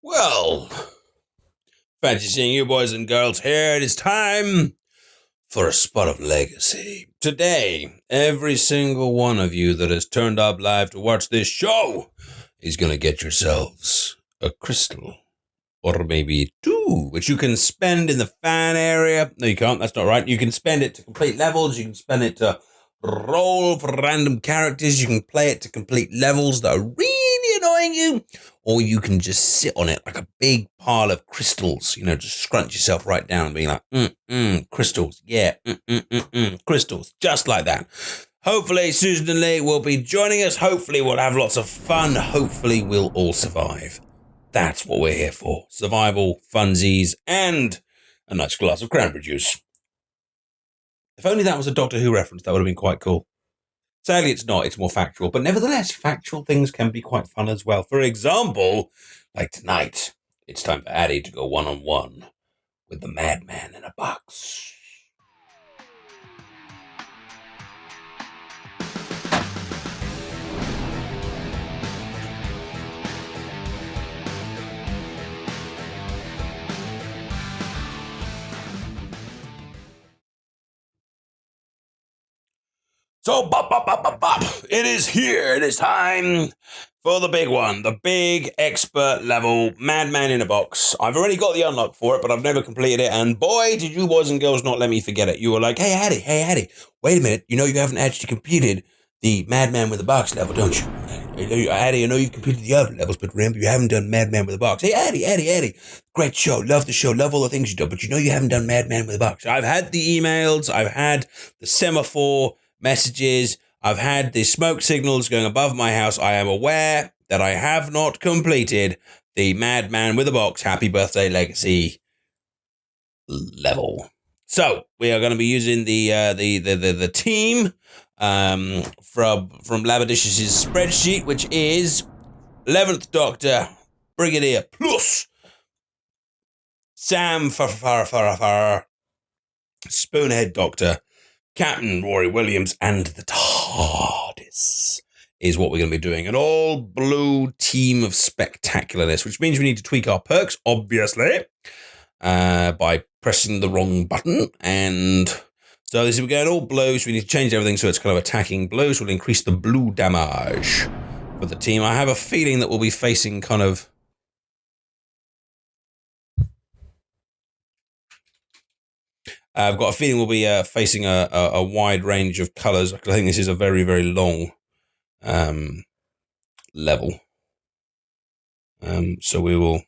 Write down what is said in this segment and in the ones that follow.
Well, fancy seeing you boys and girls here. It is time for a spot of legacy. Today, every single one of you that has turned up live to watch this show is going to get yourselves a crystal. Or maybe two, which you can spend in the fan area. No, you can't. That's not right. You can spend it to complete levels. You can spend it to roll for random characters. You can play it to complete levels that are really annoying you. Or you can just sit on it like a big pile of crystals. You know, just scrunch yourself right down and be like, crystals. Yeah, crystals. Just like that. Hopefully, Susan and Lee will be joining us. Hopefully, we'll have lots of fun. Hopefully, we'll all survive. That's what we're here for. Survival, funsies, and a nice glass of cranberry juice. If only that was a Doctor Who reference, that would have been quite cool. Sadly, it's not. It's more factual. But nevertheless, factual things can be quite fun as well. For example, like tonight, it's time for Addie to go one-on-one with the Madman in a box. So, bop. It is here. It is time for the big one. The big expert level Madman in a box. I've already got the unlock for it, but I've never completed it. And boy, did you boys and girls not let me forget it. You were like, hey, Addie, wait a minute. You know you haven't actually completed the Madman with a box level, don't you? Addie, I know you've completed the other levels, but remember, you haven't done Madman with a box. Hey, Addie. Great show. Love the show. Love all the things you do. But you know you haven't done Madman with a box. I've had the emails. I've had the semaphore messages. I've had the smoke signals going above my house. I am aware that I have not completed the Madman with a box Happy Birthday Legacy level. So we are going to be using the team from Labadish's spreadsheet, which is 11th Doctor, Brigadier plus Sam Spoonhead Doctor, Captain Rory Williams, and the TARDIS is what we're going to be doing. An all-blue team of spectacularness, which means we need to tweak our perks, obviously, by pressing the wrong button. And so this is we're going all blue, so we need to change everything so it's kind of attacking blue, so we'll increase the blue damage for the team. I have a feeling that we'll be facing kind of... I've got a feeling we'll be facing a wide range of colours. I think this is a very, very long level. So we will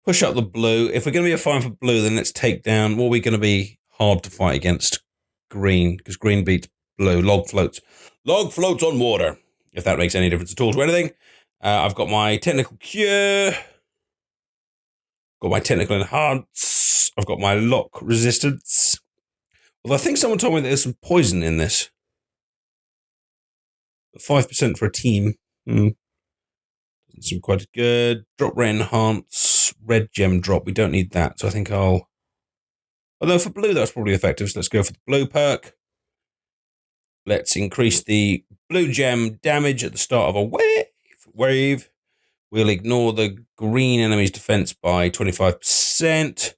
push up the blue. If we're going to be a fight for blue, then let's take down... What are we going to be hard to fight against? Green, because green beats blue. Log floats. Log floats on water, if that makes any difference at all to anything. I've got my technical cure. Got my technical enhance. I've got my lock resistance. Although I think someone told me that there's some poison in this. 5% for a team. Doesn't seem quite good. Drop ray enhance. Red gem drop. We don't need that. So I think I'll... Although for blue, that's probably effective. So let's go for the blue perk. Let's increase the blue gem damage at the start of a wave. We'll ignore the green enemy's defense by 25%.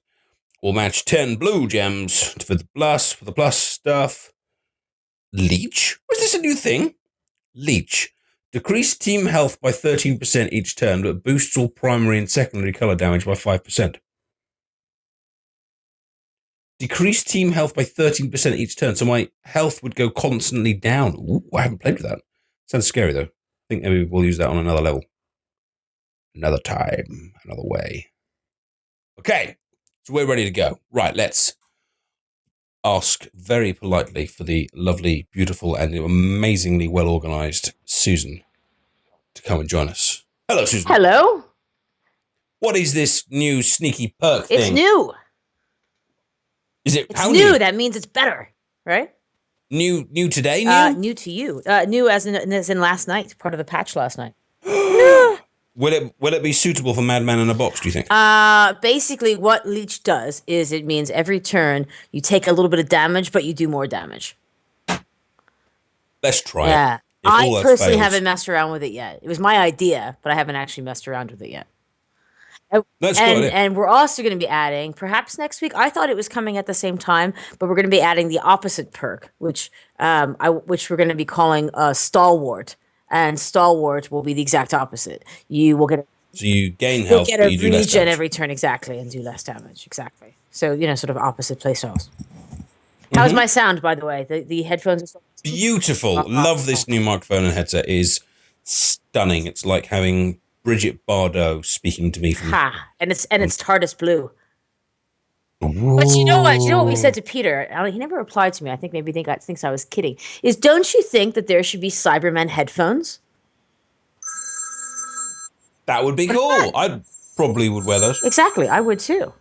We'll match 10 blue gems for the plus stuff. Leech? Was this a new thing? Leech. Decrease team health by 13% each turn, but boosts all primary and secondary color damage by 5%. Decrease team health by 13% each turn, so my health would go constantly down. Ooh, I haven't played with that. Sounds scary, though. I think maybe we'll use that on another level. Another time, another way. Okay, so we're ready to go. Right, let's ask very politely for the lovely, beautiful, and amazingly well-organized Susan to come and join us. Hello, Susan. Hello. What is this new sneaky perk thing? It's new. Is it? It's How new? That means it's better, right? New today? New to you. New as in last night. Part of the patch last night. Will it be suitable for Madman in a box, do you think? Basically what Leech does is it means every turn you take a little bit of damage, but you do more damage. Let's try it. if I all else personally fails. haven't messed around with it yet. It was my idea, but I haven't actually messed around with it yet. That's good. And we're also going to be adding, perhaps next week. I thought it was coming at the same time, but we're going to be adding the opposite perk, which we're going to be calling stalwart, and stalwart will be the exact opposite. You will get So you gain you'll health, get but a you do less regen damage. every turn, exactly, and do less damage, exactly. So sort of opposite play styles. How's my sound, by the way? The headphones are so Beautiful. Love this new microphone and headset. It is stunning. It's like having Bridget Bardot speaking to me from. and it's TARDIS blue. Whoa. But you know what? You know what we said to Peter? He never replied to me. I think maybe thinks I was kidding. Is don't you think that there should be Cybermen headphones? That would be cool. I probably would wear those. Exactly, I would too.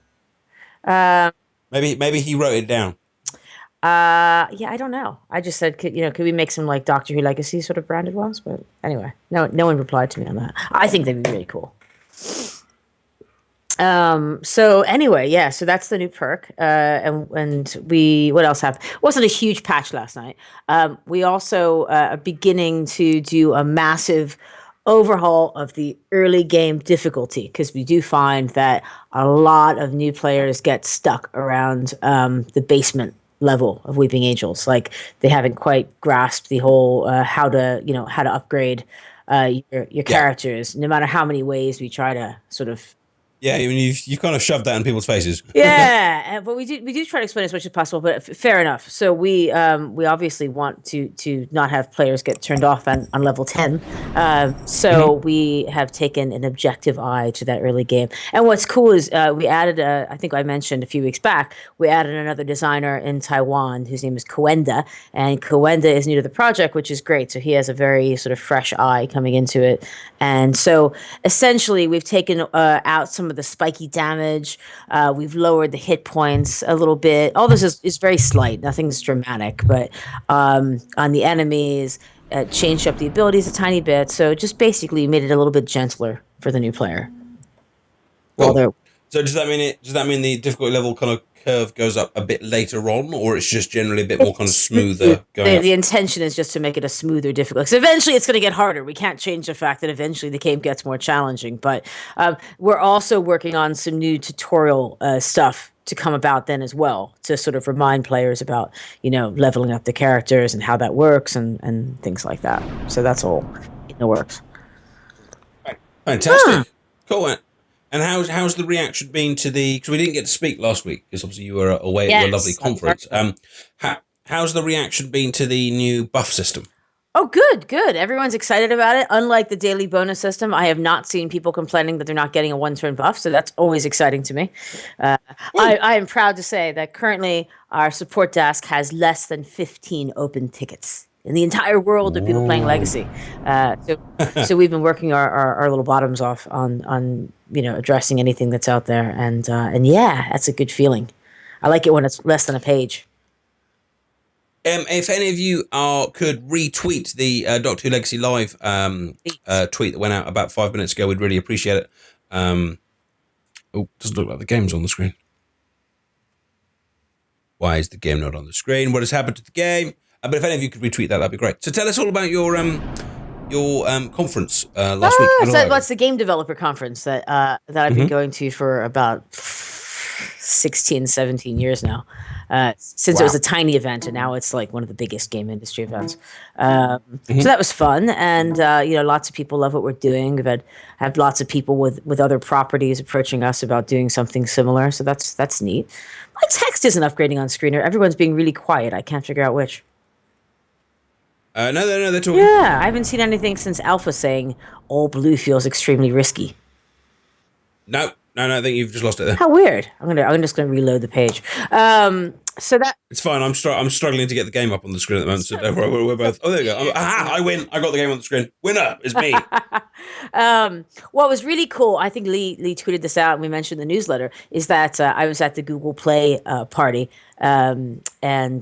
Maybe he wrote it down. Yeah, I don't know. I just said, could we make some like Doctor Who Legacy sort of branded ones? But anyway, no one replied to me on that. I think they'd be really cool. So anyway, yeah, so that's the new perk. And we, what else happened? It wasn't a huge patch last night. We also are beginning to do a massive overhaul of the early game difficulty, because we do find that a lot of new players get stuck around the basement level of Weeping Angels. Like they haven't quite grasped the whole how to upgrade your characters, no matter how many ways we try to sort of. Yeah, I mean, you kind of shoved that in people's faces. Yeah, but we do try to explain as much as possible. But fair enough. So we obviously want to not have players get turned off on level 10. So we have taken an objective eye to that early game. And what's cool is we added I think I mentioned a few weeks back, we added another designer in Taiwan whose name is Coenda, and Coenda is new to the project, which is great. So he has a very sort of fresh eye coming into it. And so essentially we've taken out some of the spiky damage. We've lowered the hit points a little bit. All this is very slight. Nothing's dramatic. But on the enemies, changed up the abilities a tiny bit. So just basically made it a little bit gentler for the new player. Cool. So does that mean the difficulty level kind of curve goes up a bit later on, or it's just generally a bit more kind of smoother going up? The intention is just to make it a smoother difficulty. So eventually it's going to get harder. We can't change the fact that eventually the game gets more challenging. But we're also working on some new tutorial stuff to come about then as well, to sort of remind players about, leveling up the characters and how that works and things like that. So that's all in the works. Fantastic. Cool. And how's the reaction been to because we didn't get to speak last week because obviously you were away at your lovely conference. How's the reaction been to the new buff system? Oh, good. Everyone's excited about it. Unlike the daily bonus system, I have not seen people complaining that they're not getting a one-turn buff, so that's always exciting to me. I am proud to say that currently our support desk has less than 15 open tickets in the entire world of people playing Legacy. So we've been working our little bottoms off on addressing anything that's out there, and yeah, that's a good feeling. I like it when it's less than a page. If any of you could retweet the Doctor Who Legacy Live tweet that went out about 5 minutes ago, we'd really appreciate it. Doesn't look like the game's on the screen. Why is the game not on the screen? What has happened to the game? But if any of you could retweet that'd be great. So tell us all about your conference last week. That's the Game Developer Conference that I've been going to for about 16, 17 years now. Since it was a tiny event, and now it's like one of the biggest game industry events. So that was fun, and lots of people love what we're doing. We've had lots of people with other properties approaching us about doing something similar. So that's neat. My text isn't upgrading on screen, or everyone's being really quiet. I can't figure out which. No, they're talking. Yeah, I haven't seen anything since Alpha saying all blue feels extremely risky. No, I think you've just lost it there. How weird. I'm just gonna reload the page. So that it's fine. I'm struggling to get the game up on the screen at the moment. So don't worry, we're both. Oh, there we go. I win. I got the game on the screen. Winner is me. What was really cool, I think Lee tweeted this out and we mentioned in the newsletter, is that I was at the Google Play party. And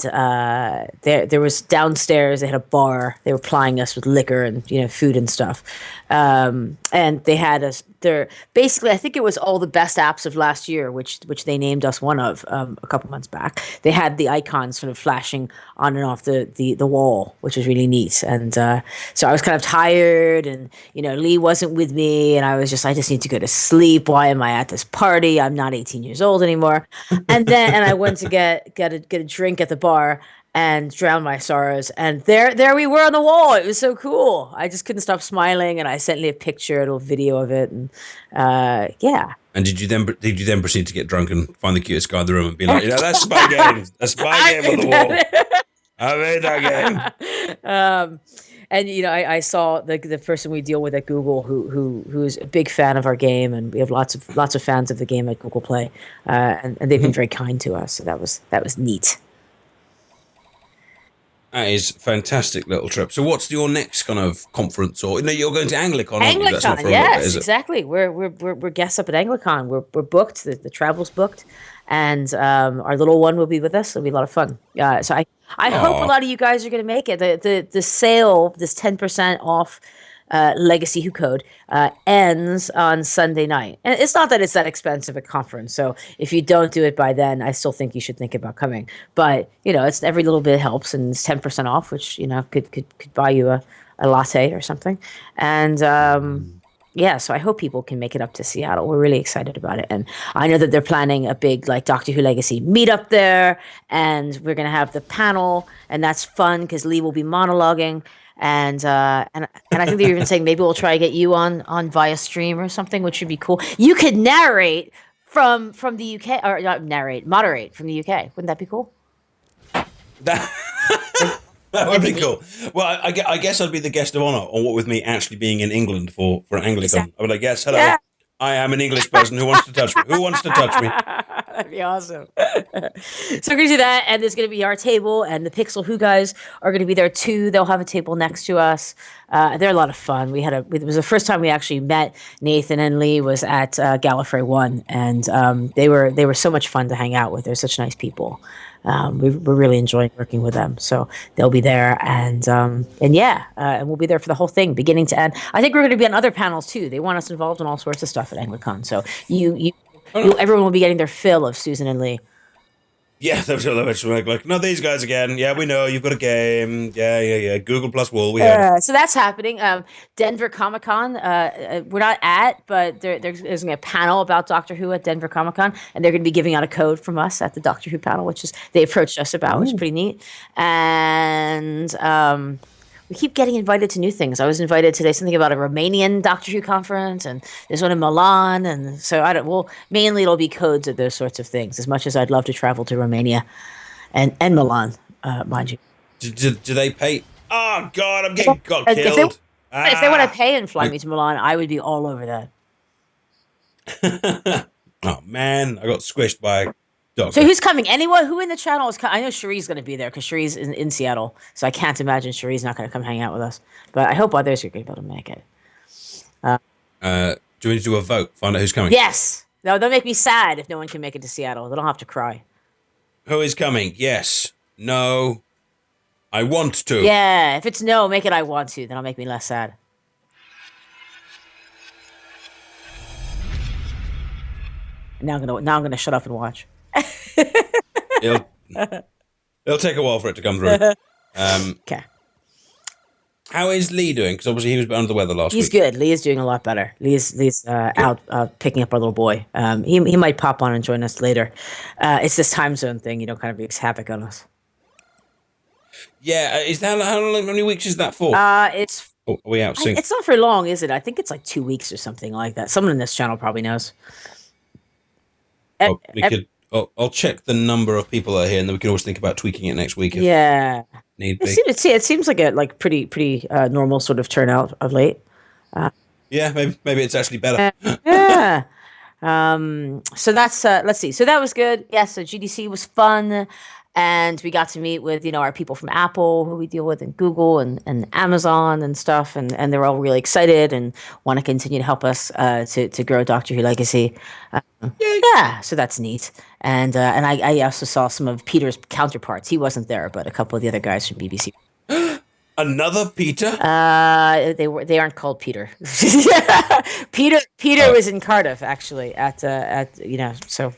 there was downstairs. They had a bar. They were plying us with liquor and food and stuff. And they had us there. Basically, I think it was all the best apps of last year, which they named us one of a couple months back. They had the icons sort of flashing on and off the wall, which was really neat. And so I was kind of tired, and Lee wasn't with me, and I just need to go to sleep. Why am I at this party? I'm not 18 years old anymore. And I went to get a drink at the bar and drown my sorrows. And there we were on the wall. It was so cool. I just couldn't stop smiling, and I sent Lee a picture, a little video of it, and yeah. And did you then proceed to get drunk and find the cutest guy in the room and be like, that's my game. That's my game on the wall. I made that game. And I saw the person we deal with at Google who's a big fan of our game, and we have lots of fans of the game at Google Play, and they've been very kind to us. So that was neat. That is a fantastic little trip. So what's your next kind of conference? Or you're going to Anglicon, aren't you? Anglicon, That's not for a yes, little bit, is it? exactly. We're guests up at Anglicon. We're booked. The travel's booked, and our little one will be with us. It'll be a lot of fun. So I hope a lot of you guys are going to make it. The sale, this 10% off Legacy Who code ends on Sunday night. And it's not that it's that expensive a conference. So if you don't do it by then, I still think you should think about coming. But it's every little bit helps, and it's 10% off, which could buy you a latte or something. And yeah, so I hope people can make it up to Seattle. We're really excited about it. And I know that they're planning a big Doctor Who Legacy meetup there, and we're going to have the panel, and that's fun because Lee will be monologuing. And I think they're even saying maybe we'll try to get you on via stream or something, which would be cool. You could narrate from the UK, or not moderate from the UK. Wouldn't that be cool? That would be cool. Well, I guess I'd be the guest of honor on What With Me actually being in England for Anglicon. Exactly. I would like, yes, hello. Yeah. I am an English person who wants to touch me. Who wants to touch me? That'd be awesome. So we're going to do that, and there's going to be our table, and the Pixel Who guys are going to be there too. They'll have a table next to us. They're a lot of fun. It was the first time we actually met Nathan and Lee was at Gallifrey 1, and they were so much fun to hang out with. They're such nice people. We're really enjoying working with them, so they'll be there, and we'll be there for the whole thing, beginning to end. I think we're going to be on other panels too. They want us involved in all sorts of stuff at Anglicon, so everyone will be getting their fill of Susan and Lee. Yeah, they're like, no, these guys again. Yeah, we know you've got a game. Yeah. Google plus Wool. We have. So that's happening. Denver Comic Con. We're not at, but there's going to be a panel about Doctor Who at Denver Comic Con, and they're going to be giving out a code from us at the Doctor Who panel, which is they approached us about, which is pretty neat. And we keep getting invited to new things. I was invited today something about a Romanian Doctor Who conference, and there's one in Milan, and so mainly it'll be codes of those sorts of things. As much as I'd love to travel to Romania, and Milan, mind you. Do they pay? Oh God, I'm getting got killed. If they want to pay and fly me to Milan, I would be all over that. Oh man, I got squished by. Doctor. So who's coming? Anyone who in the channel is coming? I know Cherie's going to be there because Cherie's in Seattle, so I can't imagine Cherie's not going to come hang out with us. But I hope others are going to be able to make it. Do we need to do a vote? Find out who's coming? Yes. No, they'll make me sad if no one can make it to Seattle. They don't have to cry. Who is coming? Yes. No. I want to. Yeah. If it's no, make it I want to. Then it'll make me less sad. Now I'm gonna shut up and watch. It'll take a while for it to come through. Okay. How is Lee doing? Because obviously he was under the weather last week. He's good. Lee is doing a lot better. Lee's out picking up our little boy. He might pop on and join us later. It's this time zone thing, kind of wreaks havoc on us. Yeah, is that how many weeks is that for? It's. Oh, are we out sync? It's not for long, is it? I think it's like 2 weeks or something like that. Someone in this channel probably knows. I'll check the number of people that are here, and then we can always think about tweaking it next week. If need be. It seems like a pretty normal sort of turnout of late. Yeah, maybe it's actually better. So that's let's see. So that was good. Yeah. So GDC was fun. And we got to meet with, our people from Apple who we deal with, and Google and Amazon and stuff. And they're all really excited and want to continue to help us to grow Doctor Who Legacy. Yay. Yeah, so that's neat. And I also saw some of Peter's counterparts. He wasn't there, but a couple of the other guys from BBC. Another Peter? They aren't called Peter. Peter was in Cardiff actually at so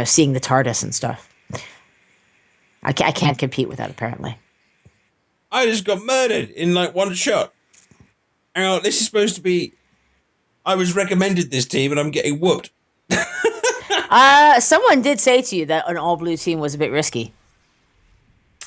seeing the TARDIS and stuff. I can't compete with that apparently. I just got murdered in like one shot. Now, this is supposed to be. I was recommended this team and I'm getting whooped. Someone did say to you that an all blue team was a bit risky.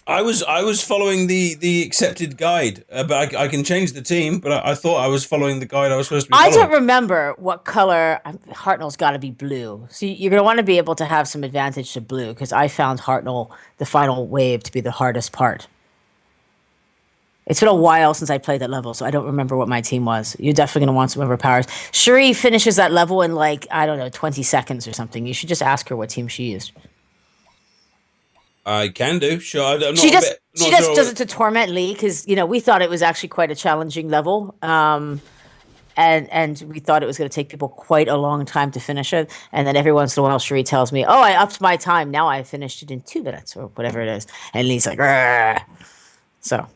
I was following the accepted guide, but I can change the team. But I thought I was following the guide I was supposed to be following. I don't remember what color. Hartnell's got to be blue. So you're going to want to be able to have some advantage to blue, because I found Hartnell, the final wave, to be the hardest part. It's been a while since I played that level, so I don't remember what my team was. You're definitely going to want some overpowers. Cherie finishes that level in 20 seconds or something. You should just ask her what team she used. I can do, sure. She does it to torment Lee, because we thought it was actually quite a challenging level, and we thought it was going to take people quite a long time to finish it. And then every once in a while, Cherie tells me, "Oh, I upped my time. Now I finished it in 2 minutes or whatever it is." And Lee's like, "Rrr." So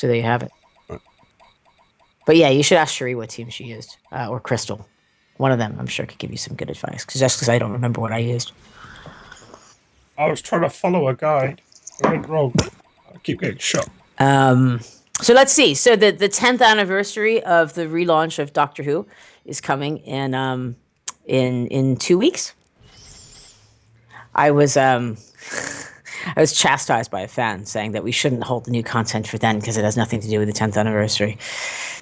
there you have it. Right. But yeah, you should ask Cherie what team she used, or Crystal. One of them, I'm sure, could give you some good advice. Because I don't remember what I used. I was trying to follow a guide. It went wrong. I keep getting shot. So let's see. So the 10th anniversary of the relaunch of Doctor Who is coming in 2 weeks. I was chastised by a fan saying that we shouldn't hold the new content for then because it has nothing to do with the 10th anniversary.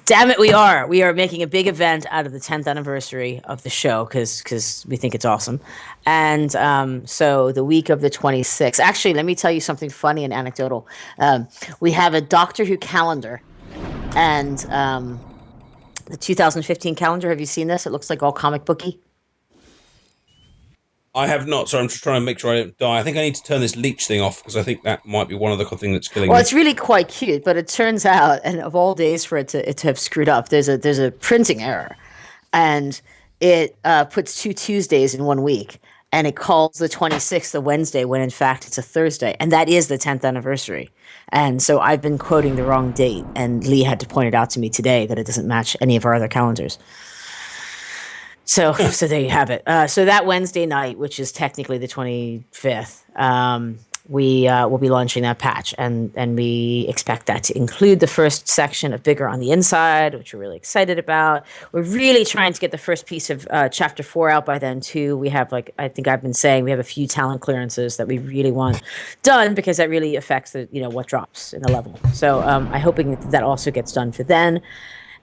Damn it, we are. We are making a big event out of the 10th anniversary of the show because we think it's awesome. And so the week of the 26th, actually, let me tell you something funny and anecdotal. We have a Doctor Who calendar, and the 2015 calendar. Have you seen this? It looks like all comic booky. I have not, so I'm just trying to make sure I don't die. I think I need to turn this leech thing off because I think that might be one of the things that's killing me. Well, it's really quite cute, but it turns out, and of all days for it to have screwed up, there's a printing error, and it puts 2 Tuesdays in 1 week, and it calls the 26th a Wednesday when in fact it's a Thursday, and that is the 10th anniversary. And so I've been quoting the wrong date, and Lee had to point it out to me today that it doesn't match any of our other calendars. So there you have it. So that Wednesday night, which is technically the 25th, we will be launching that patch, and we expect that to include the first section of Bigger on the Inside, which we're really excited about. We're really trying to get the first piece of Chapter 4 out by then, too. We have, I think I've been saying, we have a few talent clearances that we really want done because that really affects what drops in the level. So I'm hoping that also gets done for then.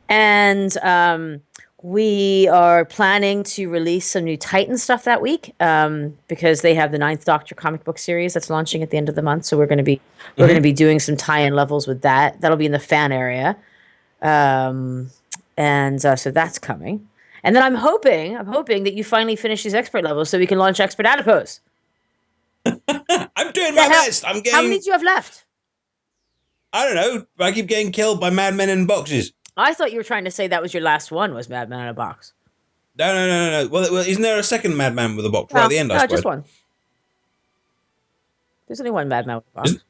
And we are planning to release some new Titan stuff that week because they have the 9th Doctor comic book series that's launching at the end of the month. So we're going to be doing some tie-in levels with that. That'll be in the fan area, so that's coming. And then I'm hoping that you finally finish these expert levels so we can launch expert adipose. I'm doing my best. I'm getting. How many do you have left? I don't know. I keep getting killed by madmen in boxes. I thought you were trying to say that was your last one, was Madman in a box. No. Well, isn't there a second Madman with a box right at the end? No, just one. There's only one Madman with a box.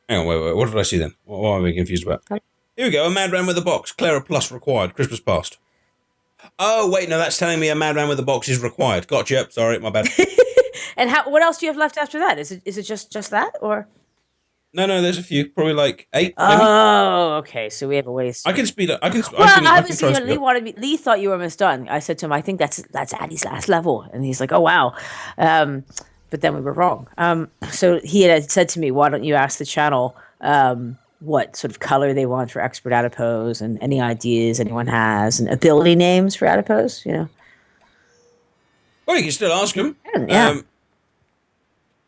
Hang on, wait. What did I see then? What am I confused about? Here we go, a Madman with a box. Clara Plus required. Christmas past. Oh, wait, no, that's telling me a Madman with a box is required. Gotcha. Sorry, my bad. And what else do you have left after that? Is it just that, or? No, there's a few. Probably 8, maybe. Oh, okay. So we have a ways. I can speed up. I can Lee thought you were almost done. I said to him, I think that's Addy's last level. And he's like, oh, wow. But then we were wrong. So he had said to me, why don't you ask the channel what sort of color they want for expert adipose and any ideas anyone has and ability names for adipose, Well, you can still ask them. Yeah.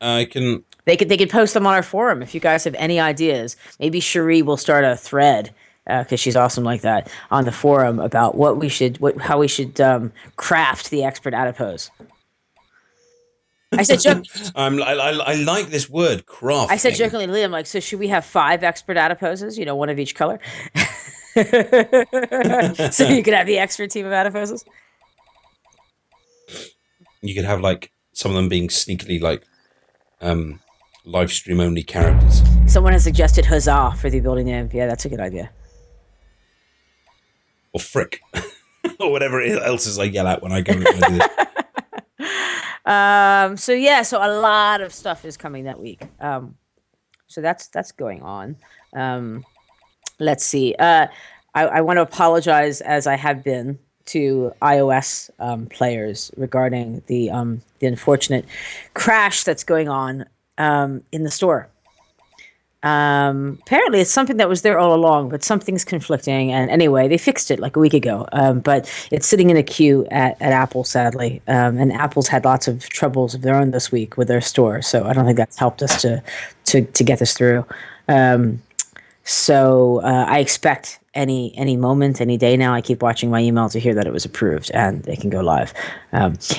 I can... They could post them on our forum if you guys have any ideas. Maybe Cherie will start a thread because she's awesome like that on the forum about how we should craft the expert adipose. I said joke. I like this word, crafting. I said jokingly to Liam, like, so should we have 5 expert adiposes? You know, one of each color, so you could have the expert team of adiposes. You could have like some of them being sneakily like live stream only characters. Someone has suggested huzzah for the ability name. Yeah, that's a good idea. Or frick. Or whatever else is I yell out when I go and do this. So yeah, so a lot of stuff is coming that week. So that's going on. Let's see. I want to apologize, as I have been, to iOS players regarding the unfortunate crash that's going on in the store. Apparently it's something that was there all along, but something's conflicting. And anyway, they fixed it like a week ago. But it's sitting in a queue at Apple, sadly. And Apple's had lots of troubles of their own this week with their store. So I don't think that's helped us to get this through. So I expect any moment, any day now. I keep watching my email to hear that it was approved and they can go live.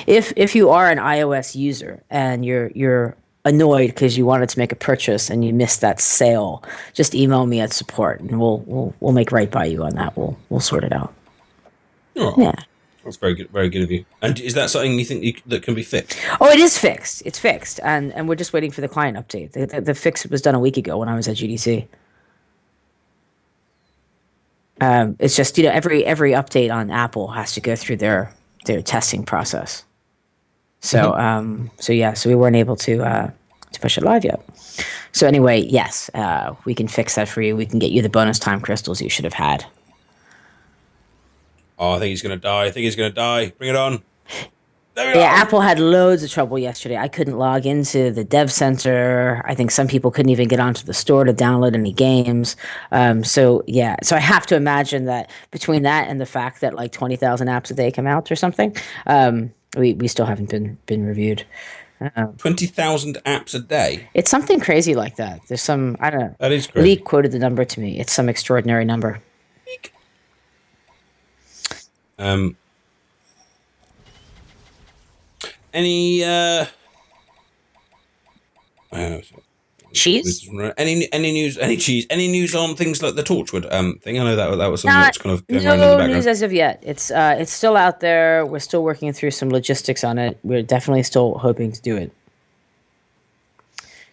If you are an iOS user and you're annoyed because you wanted to make a purchase and you missed that sale, just email me at support and we'll make right by you on that. We'll sort it out. Oh, Yeah. that's very good of you. And is that something you think that can be fixed? Oh, it is fixed. It's fixed, and we're just waiting for the client update. The fix was done a week ago when I was at GDC. It's just, you know, every update on Apple has to go through their testing process. So so we weren't able to push it live yet. So anyway, yes, we can fix that for you. We can get you the bonus time crystals you should have had. Oh, I think he's gonna die. Bring it on. There we Yeah, go. Apple had loads of trouble yesterday. I couldn't log into the dev center. I think some people couldn't even get onto the store to download any games. So I have to imagine that between that and the fact that like 20,000 apps a day come out or something, we still haven't been reviewed. 20,000 apps a day. It's something crazy like that. There's some, I don't know. That is crazy. Lee quoted the number to me. It's some extraordinary number. Any Cheese? any news? Any cheese? Any news on things like the Torchwood thing? I know that was something that's kind of going around in the No background. news as of yet. It's still out there. We're still working through some logistics on it. We're definitely still hoping to do it.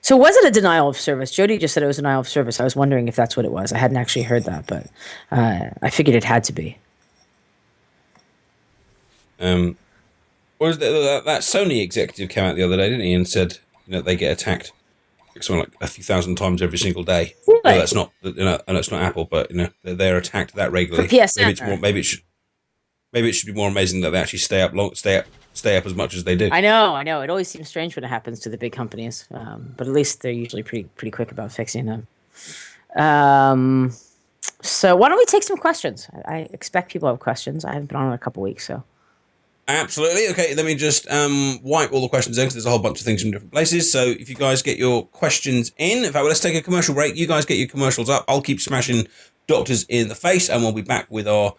So was it a denial of service? Jody just said it was a denial of service. I was wondering if that's what it was. I hadn't actually heard that, but I figured it had to be. Was that Sony executive came out the other day, didn't he, and said, you know, they get attacked something like a few thousand times every single day. Really? No, that's not, you know, and it's not Apple, but you know, they're attacked that regularly. For PSN, maybe it's more. Maybe it should be more amazing that they actually stay up as much as they do. I know. It always seems strange when it happens to the big companies, but at least they're usually pretty quick about fixing them. So why don't we take some questions? I expect people have questions. I haven't been on in a couple weeks, so. Absolutely. Okay, let me just wipe all the questions in because there's a whole bunch of things from different places. So if you guys get your questions in fact, let's take a commercial break. You guys get your commercials up. I'll keep smashing doctors in the face, and we'll be back with our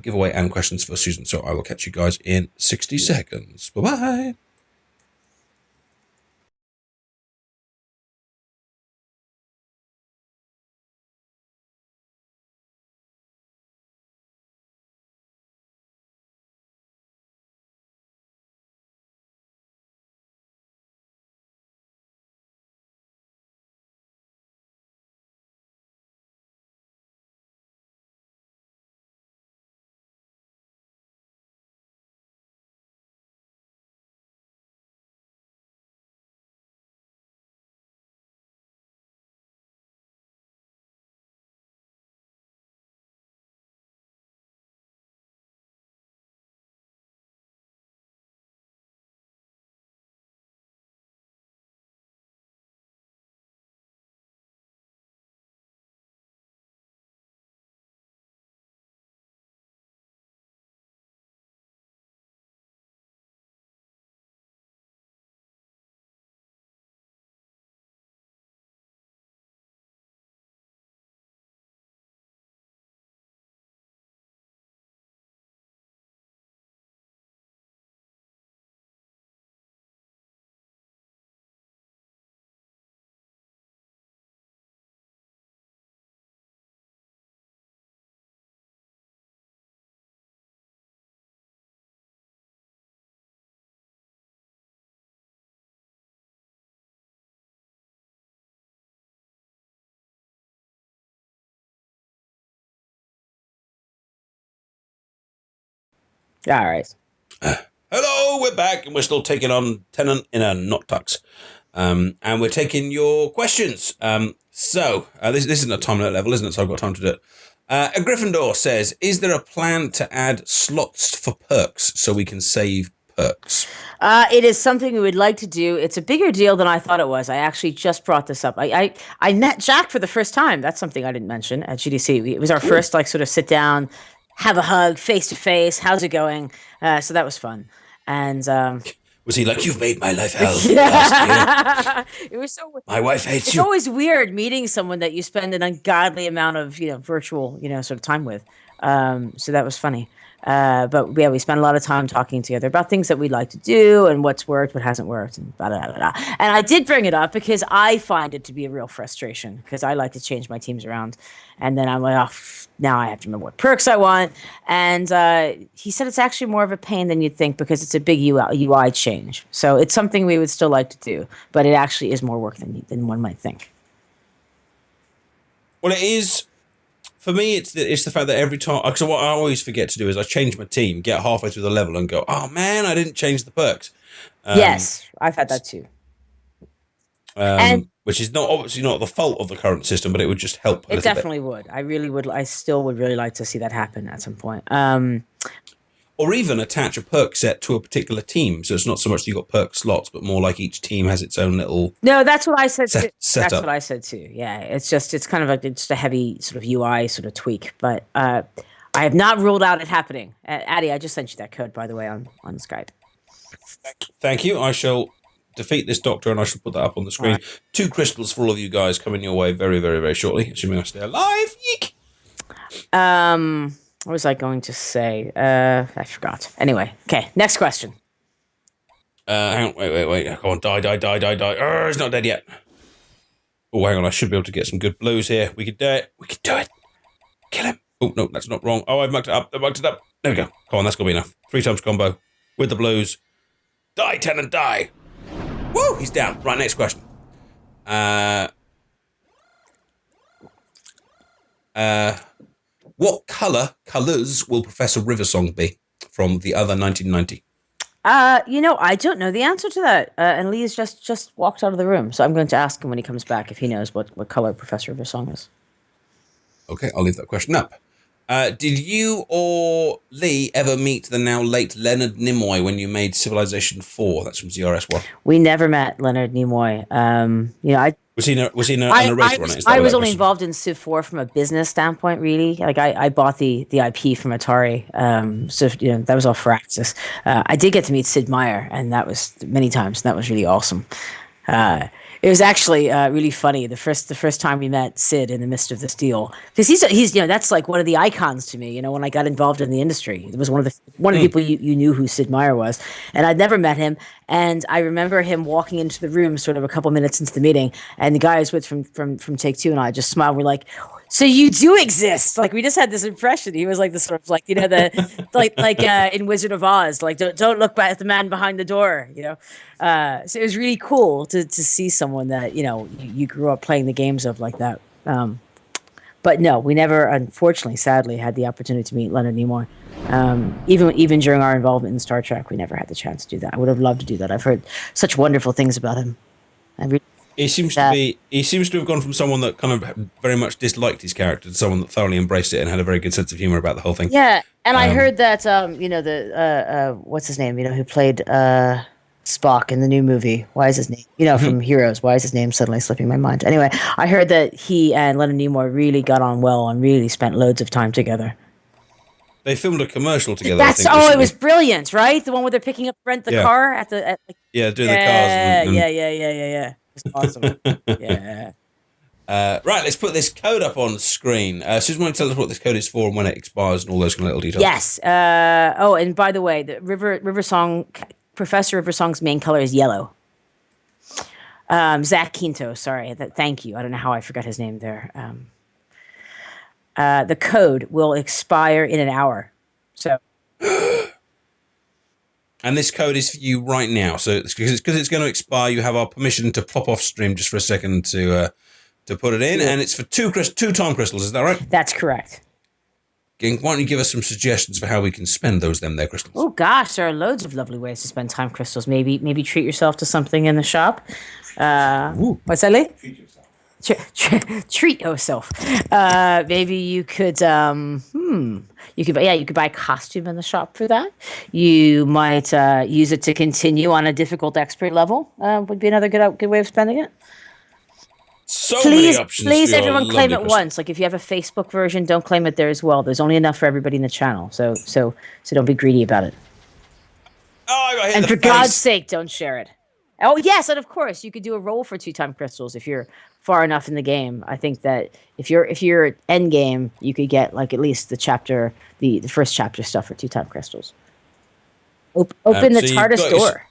giveaway and questions for Susan. So I will catch you guys in 60 seconds. Bye-bye. All right. Hello, we're back, and we're still taking on Tenant in a Not Tux. And we're taking your questions. This isn't a time limit level, isn't it? So I've got time to do it. Agriffindor says, is there a plan to add slots for perks so we can save perks? It is something we would like to do. It's a bigger deal than I thought it was. I actually just brought this up. I met Jack for the first time. That's something I didn't mention at GDC. It was our first sort of sit down, have a hug, face to face. How's it going? So that was fun. And was he like, you've made my life hell last year? It was so. My wife hates it's you. It's always weird meeting someone that you spend an ungodly amount of virtual sort of time with. So that was funny. But yeah, we spent a lot of time talking together about things that we'd like to do and what's worked, what hasn't worked, and blah, blah, blah, blah. And I did bring it up because I find it to be a real frustration because I like to change my teams around. And then I'm like, oh, now I have to remember what perks I want. And he said it's actually more of a pain than you'd think because it's a big UI change. So it's something we would still like to do, but it actually is more work than one might think. Well, it is. For me, it's the fact that every time, because what I always forget to do is I change my team, get halfway through the level, and go, "Oh man, I didn't change the perks." Yes, I've had that too. Which is obviously not the fault of the current system, but it would just help. It definitely would. I really would. I still would really like to see that happen at some point. Or even attach a perk set to a particular team, so it's not so much that you got perk slots, but more like each team has its own little. No, that's what I said. That's what I said too. Yeah, it's kind of like just a heavy sort of UI sort of tweak, but I have not ruled out it happening. Addie, I just sent you that code, by the way, on Skype. Thank you. I shall defeat this doctor, and I shall put that up on the screen. Right. 2 crystals for all of you guys coming your way very, very, very shortly, assuming I stay alive. Yeek. What was I going to say? I forgot. Anyway, okay. Next question. Hang on, wait. Come on, die. He's not dead yet. Oh, hang on. I should be able to get some good blows here. We could do it. Kill him. Oh, no, that's not wrong. Oh, I've mucked it up. There we go. Come on, that's going to be enough. 3 times combo with the blows. Die, Tenant, die. Woo, he's down. Right, next question. What colors will Professor Riversong be from the other 1990? I don't know the answer to that. And Lee's just walked out of the room, so I'm going to ask him when he comes back if he knows what color Professor Riversong is. Okay, I'll leave that question up. Did you or Lee ever meet the now late Leonard Nimoy when you made Civilization 4? That's from ZRS1. We never met Leonard Nimoy. Was he a narrator on it? I was only involved in Civ 4 from a business standpoint, really. Like I bought the IP from Atari, so that was all for Axis. I did get to meet Sid Meier, and that was many times. And that was really awesome. It was actually really funny the first time we met Sid in the midst of this deal, because he's that's like one of the icons to me. When I got involved in the industry, it was one of the people you knew who Sid Meier was, and I'd never met him. And I remember him walking into the room sort of a couple minutes into the meeting, and the guys with from Take Two and I just smiled. We're like, so you do exist. Like we just had this impression. He was like the sort of like the like in Wizard of Oz, like don't look back at the man behind the door. So it was really cool to see someone that you grew up playing the games of like that. But no, we never, unfortunately, sadly, had the opportunity to meet Leonard Nimoy. Even during our involvement in Star Trek, we never had the chance to do that. I would have loved to do that. I've heard such wonderful things about him. He seems to have gone from someone that kind of very much disliked his character to someone that thoroughly embraced it and had a very good sense of humor about the whole thing. Yeah, and I heard that what's his name? Who played Spock in the new movie? Why is his name? From Heroes. Why is his name suddenly slipping my mind? Anyway, I heard that he and Leonard Nimoy really got on well and really spent loads of time togetger. They filmed a commercial together. It was brilliant, right? The one where they're picking up the car at the doing the cars. Yeah. It's awesome. Yeah. Right, let's put this code up on the screen. Susan, want to tell us what this code is for and when it expires and all those kind of little details? Yes. And by the way, the Riversong, Professor Riversong's main color is yellow. Zach Quinto, sorry. Thank you. I don't know how I forgot his name there. The code will expire in an hour. So. And this code is for you right now. So because it's going to expire, you have our permission to pop off stream just for a second to put it in. Yeah. And it's for two time crystals. Is that right? That's correct. why don't you give us some suggestions for how we can spend those there crystals? Oh gosh, there are loads of lovely ways to spend time crystals. Maybe treat yourself to something in the shop. What's that, Lee? Treat yourself. Maybe you could you could buy a costume in the shop for that. You might use it to continue on a difficult expert level. Would be another good way of spending it. So many options. Please, everyone claim it once. Like if you have a Facebook version, don't claim it there as well. There's only enough for everybody in the channel. So don't be greedy about it. Oh, I got hit and in for the face. God's sake, don't share it. Oh yes, and of course you could do a roll for 2-time crystals if you're far enough in the game. I think that if you're end game, you could get like at least the first chapter stuff for 2-time crystals. Open the TARDIS door.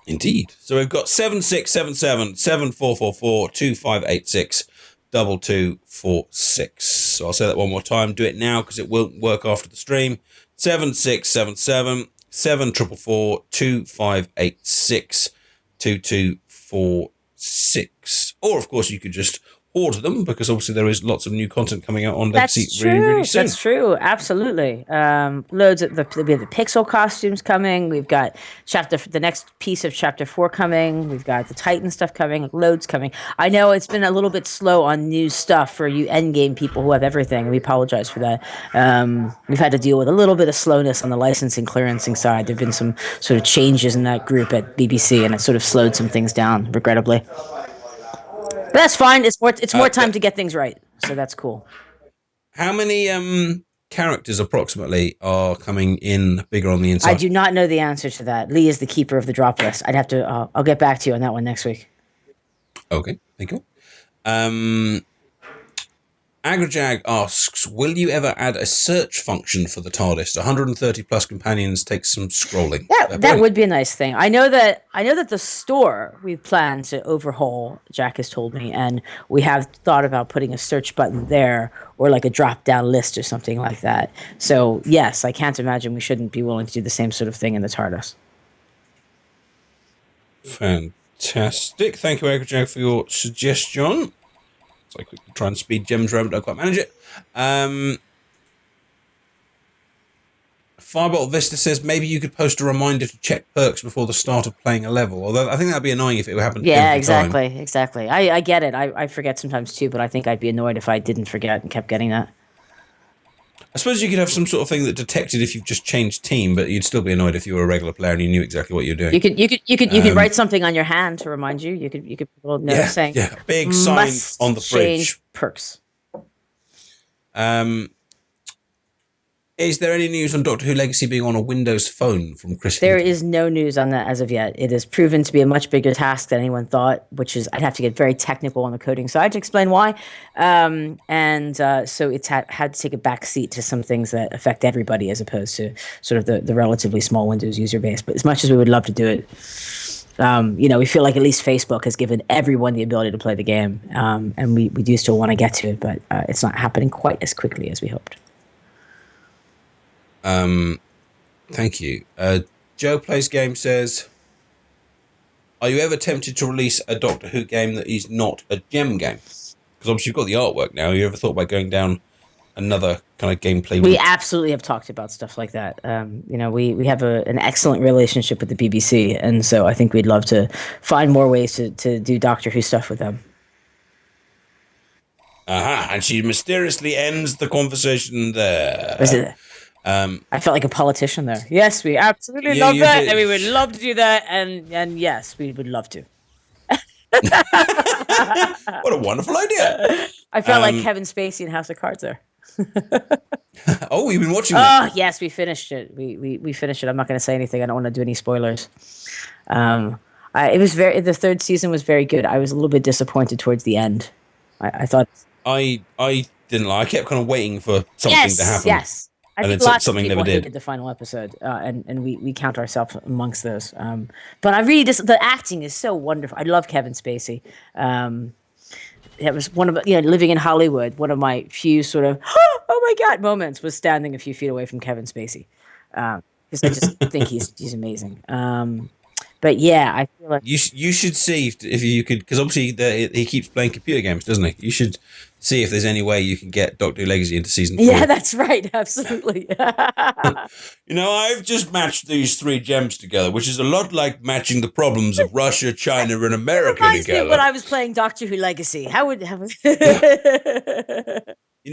Indeed. So we've got 7677 7444 2586 2246. So I'll say that one more time. Do it now because it won't work after the stream. 7677 7444 2586 2246. Or of course you could just order them because obviously there is lots of new content coming out on Legacy really soon. That's true. Absolutely. Loads of we have the Pixel costumes coming. We've got the next piece of Chapter 4 coming. We've got the Titan stuff coming. Loads coming. I know it's been a little bit slow on new stuff for you endgame people who have everything. We apologize for that. We've had to deal with a little bit of slowness on the licensing clearancing side. There've been some sort of changes in that group at BBC, and it sort of slowed some things down, regrettably. But that's fine. It's more time to get things right, so that's cool. How many characters approximately are coming in bigger on the inside? I do not know the answer to that. Lee is the keeper of the drop list. I'd have to. I'll get back to you on that one next week. Okay, thank you. Agrajag asks, will you ever add a search function for the TARDIS? 130 plus companions takes some scrolling. That would be a nice thing. I know that the store we plan to overhaul, Jack has told me, and we have thought about putting a search button there or like a drop-down list or something like that. So, yes, I can't imagine we shouldn't be willing to do the same sort of thing in the TARDIS. Fantastic. Thank you, Agrajag, for your suggestion. So I quickly try and speed gems around, but don't quite manage it. Firebolt Vista says maybe you could post a reminder to check perks before the start of playing a level. Although I think that'd be annoying if it happened. Yeah, exactly. I get it. I forget sometimes too, but I think I'd be annoyed if I didn't forget and kept getting that. I suppose you could have some sort of thing that detected if you've just changed team, but you'd still be annoyed if you were a regular player and you knew exactly what you're doing. You could write something on your hand to remind you. You could note saying big sign on the fridge. Change perks. Is there any news on Doctor Who Legacy being on a Windows phone from Chris? There is no news on that as of yet. It has proven to be a much bigger task than anyone thought, which is I'd have to get very technical on the coding side to explain why. So it's had to take a back seat to some things that affect everybody as opposed to sort of the relatively small Windows user base. But as much as we would love to do it, we feel like at least Facebook has given everyone the ability to play the game. And we do still want to get to it, but it's not happening quite as quickly as we hoped. Thank you. Joe Plays Game says, are you ever tempted to release a Doctor Who game that is not a gem game? Because obviously you've got the artwork now. You ever thought about going down another kind of gameplay route? We absolutely have talked about stuff like that. We have an excellent relationship with the BBC, and so I think we'd love to find more ways to do Doctor Who stuff with them. And she mysteriously ends the conversation there. Was it? I felt like a politician there. Yes, we absolutely love that, and we would love to do that, and yes, we would love to. What a wonderful idea! I felt like Kevin Spacey in House of Cards there. Oh, you've been watching that? Oh, yes, we finished it. We finished it. I'm not going to say anything. I don't want to do any spoilers. The third season was very good. I was a little bit disappointed towards the end. I thought I didn't like. I kept kind of waiting for something to happen. Yes. I think lots of people hated did. the final episode, and we count ourselves amongst those. But I really the acting is so wonderful. I love Kevin Spacey. It was one of living in Hollywood. One of my few sort of oh my god moments was standing a few feet away from Kevin Spacey, because I just think he's amazing. but yeah, I feel like You should see if you could, because obviously he keeps playing computer games, doesn't he? You should see if there's any way you can get Doctor Who Legacy into season 4. yeah, that's right, absolutely. I've just matched these 3 gems together, which is a lot like matching the problems of Russia, China, and America Reminds me together. of when I was playing Doctor Who Legacy. How would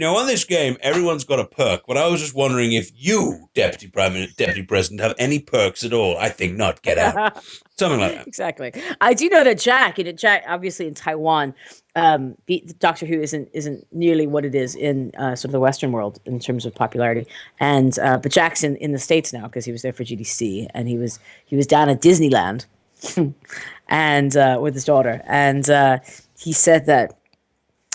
on this game, everyone's got a perk, but I was just wondering if you, Deputy President, have any perks at all. I think not. Get out. Something like that. Exactly. I do know that Jack, obviously in Taiwan, Doctor Who isn't nearly what it is in sort of the Western world in terms of popularity. And but Jack's in the States now because he was there for GDC, and he was down at Disneyland, and with his daughter, and he said that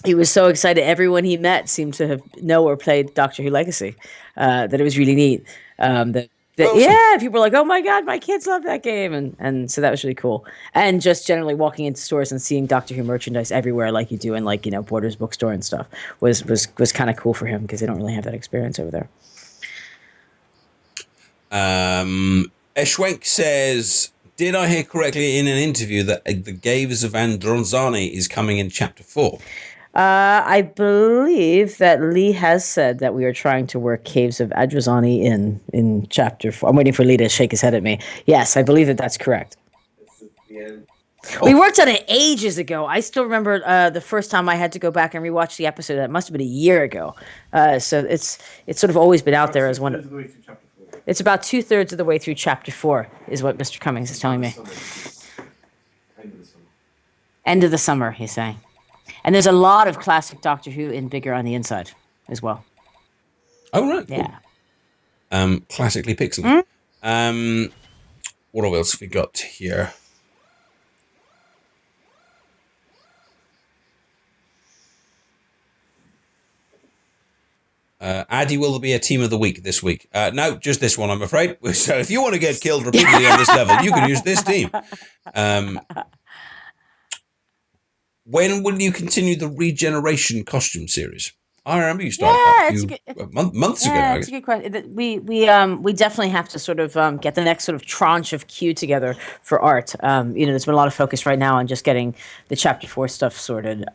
he was so excited. Everyone he met seemed to know or played Doctor Who Legacy. That it was really neat. Yeah, people were like, "Oh my god, my kids love that game," and so that was really cool. And just generally walking into stores and seeing Doctor Who merchandise everywhere, like you do in Borders bookstore and stuff, was kind of cool for him because they don't really have that experience over there. Eschwenk says, "Did I hear correctly in an interview that the Gaves of Andronzani is coming in Chapter 4?" I believe that Lee has said that we are trying to work Caves of Adrazani in Chapter 4. I'm waiting for Lee to shake his head at me. Yes, I believe that's correct. We worked on it ages ago. I still remember the first time I had to go back and rewatch the episode. That must have been a year ago. So it's sort of always been out there as one. It's about 2/3 of the way through Chapter 4, is what Mr. Cummings is telling me. End of the summer, he's saying. And there's a lot of classic Doctor Who in bigger on the inside as well. Oh, right. Yeah. Cool. Classically pixely. What else have we got here? Addy, will there be a team of the week this week? No, just this one, I'm afraid. So if you want to get killed repeatedly on this level, you can use this team. When will you continue the regeneration costume series? I remember you started that a few months ago. Yeah, it's a good question. We definitely have to sort of get the next sort of tranche of queue together for art. There's been a lot of focus right now on just getting the Chapter 4 stuff sorted.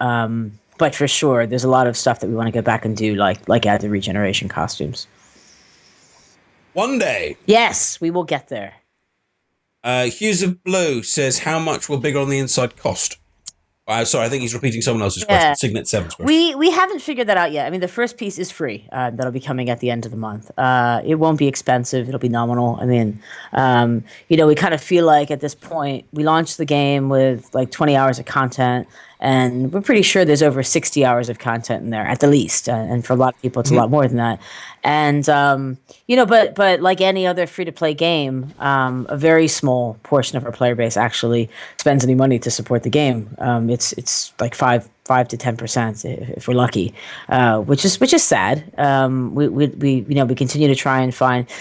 But for sure, there's a lot of stuff that we want to go back and do, like add the regeneration costumes. One day. Yes, we will get there. Hues of Blue says, how much will Bigger on the Inside cost? Sorry, I think he's repeating someone else's question. Signet 7's question. We haven't figured that out yet. I mean, the first piece is free. That'll be coming at the end of the month. It won't be expensive. It'll be nominal. I mean, we kind of feel like at this point, we launched the game with like 20 hours of content, and we're pretty sure there's over 60 hours of content in there at the least. And for a lot of people, it's a lot more than that. And, but like any other free-to-play game, a very small portion of our player base actually spends any money to support the game. It's like 5 to 10% if we're lucky, which is sad. We continue to try and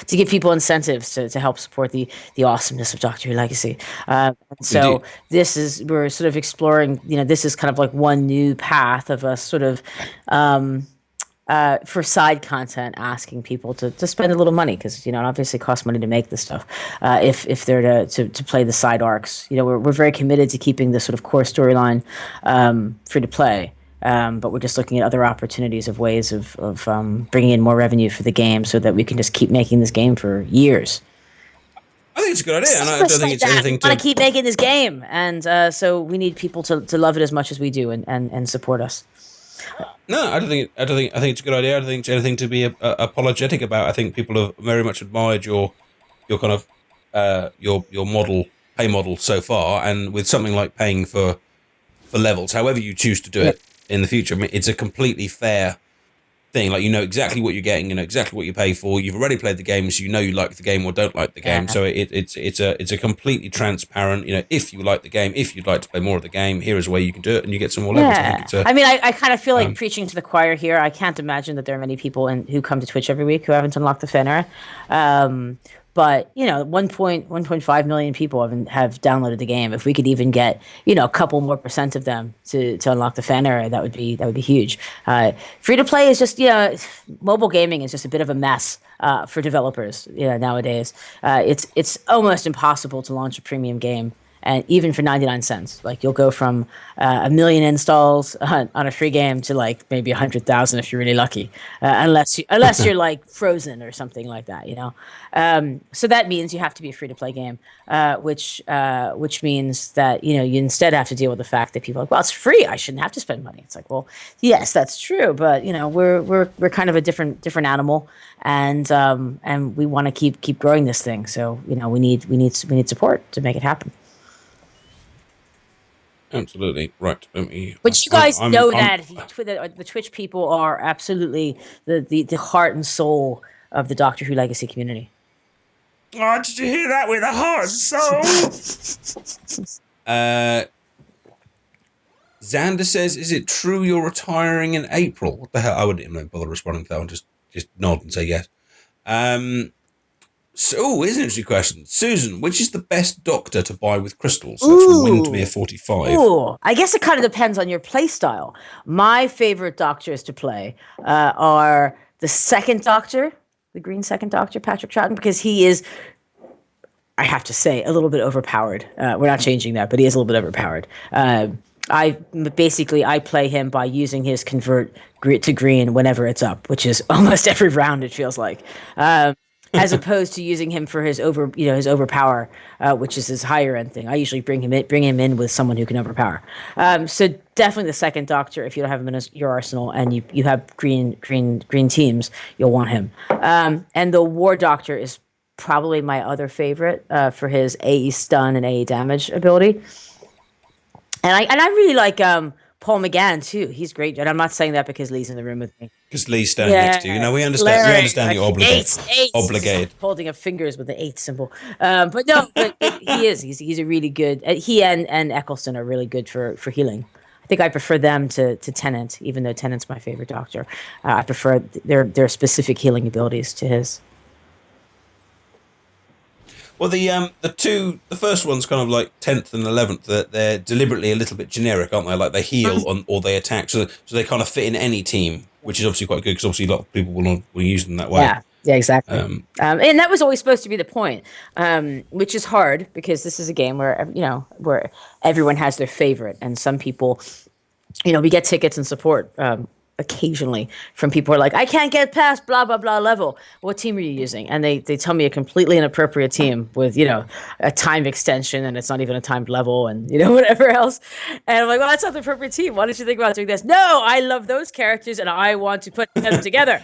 to give people incentives to help support the awesomeness of Doctor Who Legacy. So we're sort of exploring. This is kind of like one new path of us sort of. For side content, asking people to spend a little money because it obviously costs money to make this stuff. If they're to play the side arcs, we're very committed to keeping the sort of core storyline free to play. But we're just looking at other opportunities of ways of bringing in more revenue for the game so that we can just keep making this game for years. I think it's a good idea, and I don't think it's anything to. I want to keep making this game, and so we need people to love it as much as we do and support us. No, I think it's a good idea. I don't think it's anything to be apologetic about. I think people have very much admired your kind of your pay model so far, and with something like paying for levels, however you choose to do it in the future, I mean, it's a completely fair thing. Like, exactly what you're getting, exactly what you pay for. You've already played the game, so you like the game or don't like the game. So it's a completely transparent. If you like the game, if you'd like to play more of the game, here is a way you can do it, and you get some more levels. I kind of feel like preaching to the choir here. I can't imagine that there are many people who come to Twitch every week who haven't unlocked the fan era. But 1.5 million people have downloaded the game. If we could even get a couple more percent of them to unlock the fan area, that would be huge. Free to play is just mobile gaming is just a bit of a mess for developers nowadays. It's almost impossible to launch a premium game. And even for 99 cents, like you'll go from a million installs on a free game to like maybe 100,000 if you're really lucky, unless you're like Frozen or something like that, So that means you have to be a free to play game, which means that you instead have to deal with the fact that people are like, well, it's free, I shouldn't have to spend money. It's like, well, yes, that's true, but we're kind of a different animal, and we want to keep growing this thing. So we need support to make it happen. Absolutely right. But you guys know that the Twitch people are absolutely the heart and soul of the Doctor Who Legacy community. Oh, did you hear that? With a heart and soul. Xander says, "Is it true you're retiring in April?" What the hell? I wouldn't even bother responding to that. I'll just nod and say yes. So, here's an interesting question. Susan, which is the best Doctor to buy with crystals? That's from Windmere 45. Ooh, I guess it kind of depends on your play style. My favorite Doctors to play are the second Doctor, the green second Doctor, Patrick Troughton, because he is, I have to say, a little bit overpowered. We're not changing that, but he is a little bit overpowered. I play him by using his convert to green whenever it's up, which is almost every round, it feels like. As opposed to using him for his overpower, which is his higher end thing. I usually bring him in with someone who can overpower. So definitely the second Doctor. If you don't have him in your arsenal and you have green teams, you'll want him. And the War Doctor is probably my other favorite for his AE stun and AE damage ability. And I really like Paul McGann too. He's great, and I'm not saying that because Lee's in the room with me. Because Lee's standing next to you. We understand. We understand you're obligated. Holding up fingers with the 8 symbol. But no, but he is. He's a really good. He and Eccleston are really good for healing. I think I prefer them to Tennant, even though Tennant's my favorite Doctor. I prefer their specific healing abilities to his. Well, the first one's kind of like 10th and 11th. That they're deliberately a little bit generic, aren't they? Like they heal or they attack, so they kind of fit in any team, which is obviously quite good because obviously a lot of people will use them that way. Yeah, exactly. And that was always supposed to be the point, which is hard because this is a game where where everyone has their favorite, and some people, we get tickets and support. Occasionally from people who are like, I can't get past blah blah blah level. What team are you using? And they tell me a completely inappropriate team with a time extension, and it's not even a timed level, and whatever else. And I'm like, well, that's not the appropriate team. Why don't you think about doing this? No, I love those characters and I want to put them together.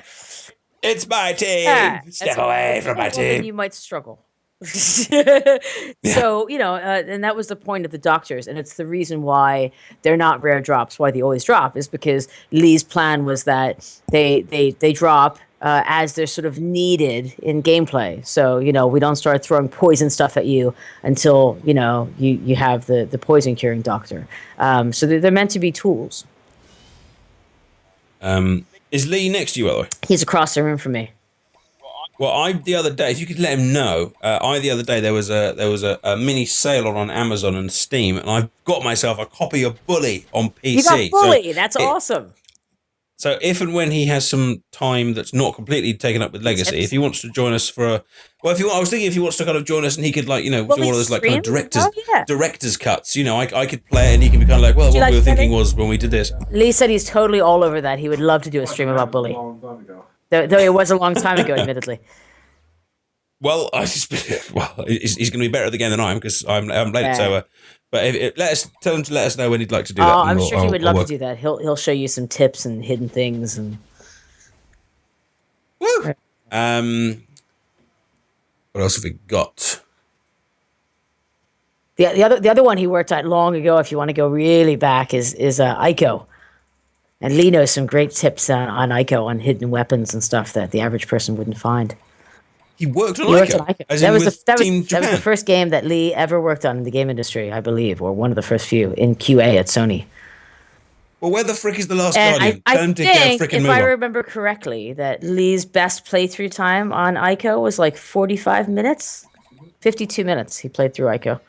It's my team. Step away from my team. You might struggle. So and that was the point of the Doctors, and it's the reason why they're not rare drops, why they always drop, is because Lee's plan was that they drop as they're sort of needed in gameplay. So we don't start throwing poison stuff at you until you have the poison curing Doctor. So they're meant to be tools. Is Lee next to you, by the way? He's across the room from me. Well, the other day, if you could let him know, the other day there was a mini sale on Amazon and Steam, and I got myself a copy of Bully on PC. You got Bully, that's awesome. So if and when he has some time that's not completely taken up with Legacy, if he wants to join us I was thinking if he wants to kind of join us and he could do one of those like kind of director's cuts. I could play it and he can be kind of like, well, what we were thinking was when we did this. Lee said he's totally all over that. He would love to do a stream about Bully. Though it was a long time ago, admittedly. Well, he's going to be better at the game than I am because I haven't played it. So, but tell him to let us know when he'd like to do that. Oh, I'm sure he would love to do that. He'll show you some tips and hidden things and. Woo! What else have we got? The other one he worked at long ago, if you want to go really back, is Ico. And Lee knows some great tips on Ico, on hidden weapons and stuff that the average person wouldn't find. He worked on Ico. That was the first game that Lee ever worked on in the game industry, I believe, or one of the first few in QA at Sony. Well, where the frick is the last And Guardian? I Tell him to get a think, frickin' if move I on. remember correctly, that Lee's best playthrough time on Ico was like 45 minutes, 52 minutes. He played through Ico.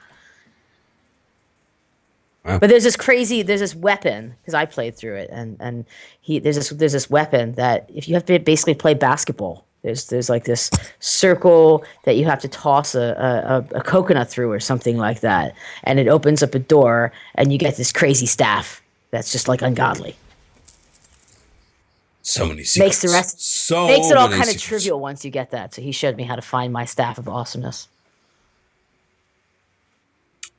Wow. But there's this weapon, because I played through it, and there's this weapon that if you have to basically play basketball, there's like this circle that you have to toss a coconut through or something like that, and it opens up a door, and you get this crazy staff that's just like ungodly. So many secrets. Makes it all kind of secrets. trivial once you get that. So he showed me how to find my staff of awesomeness.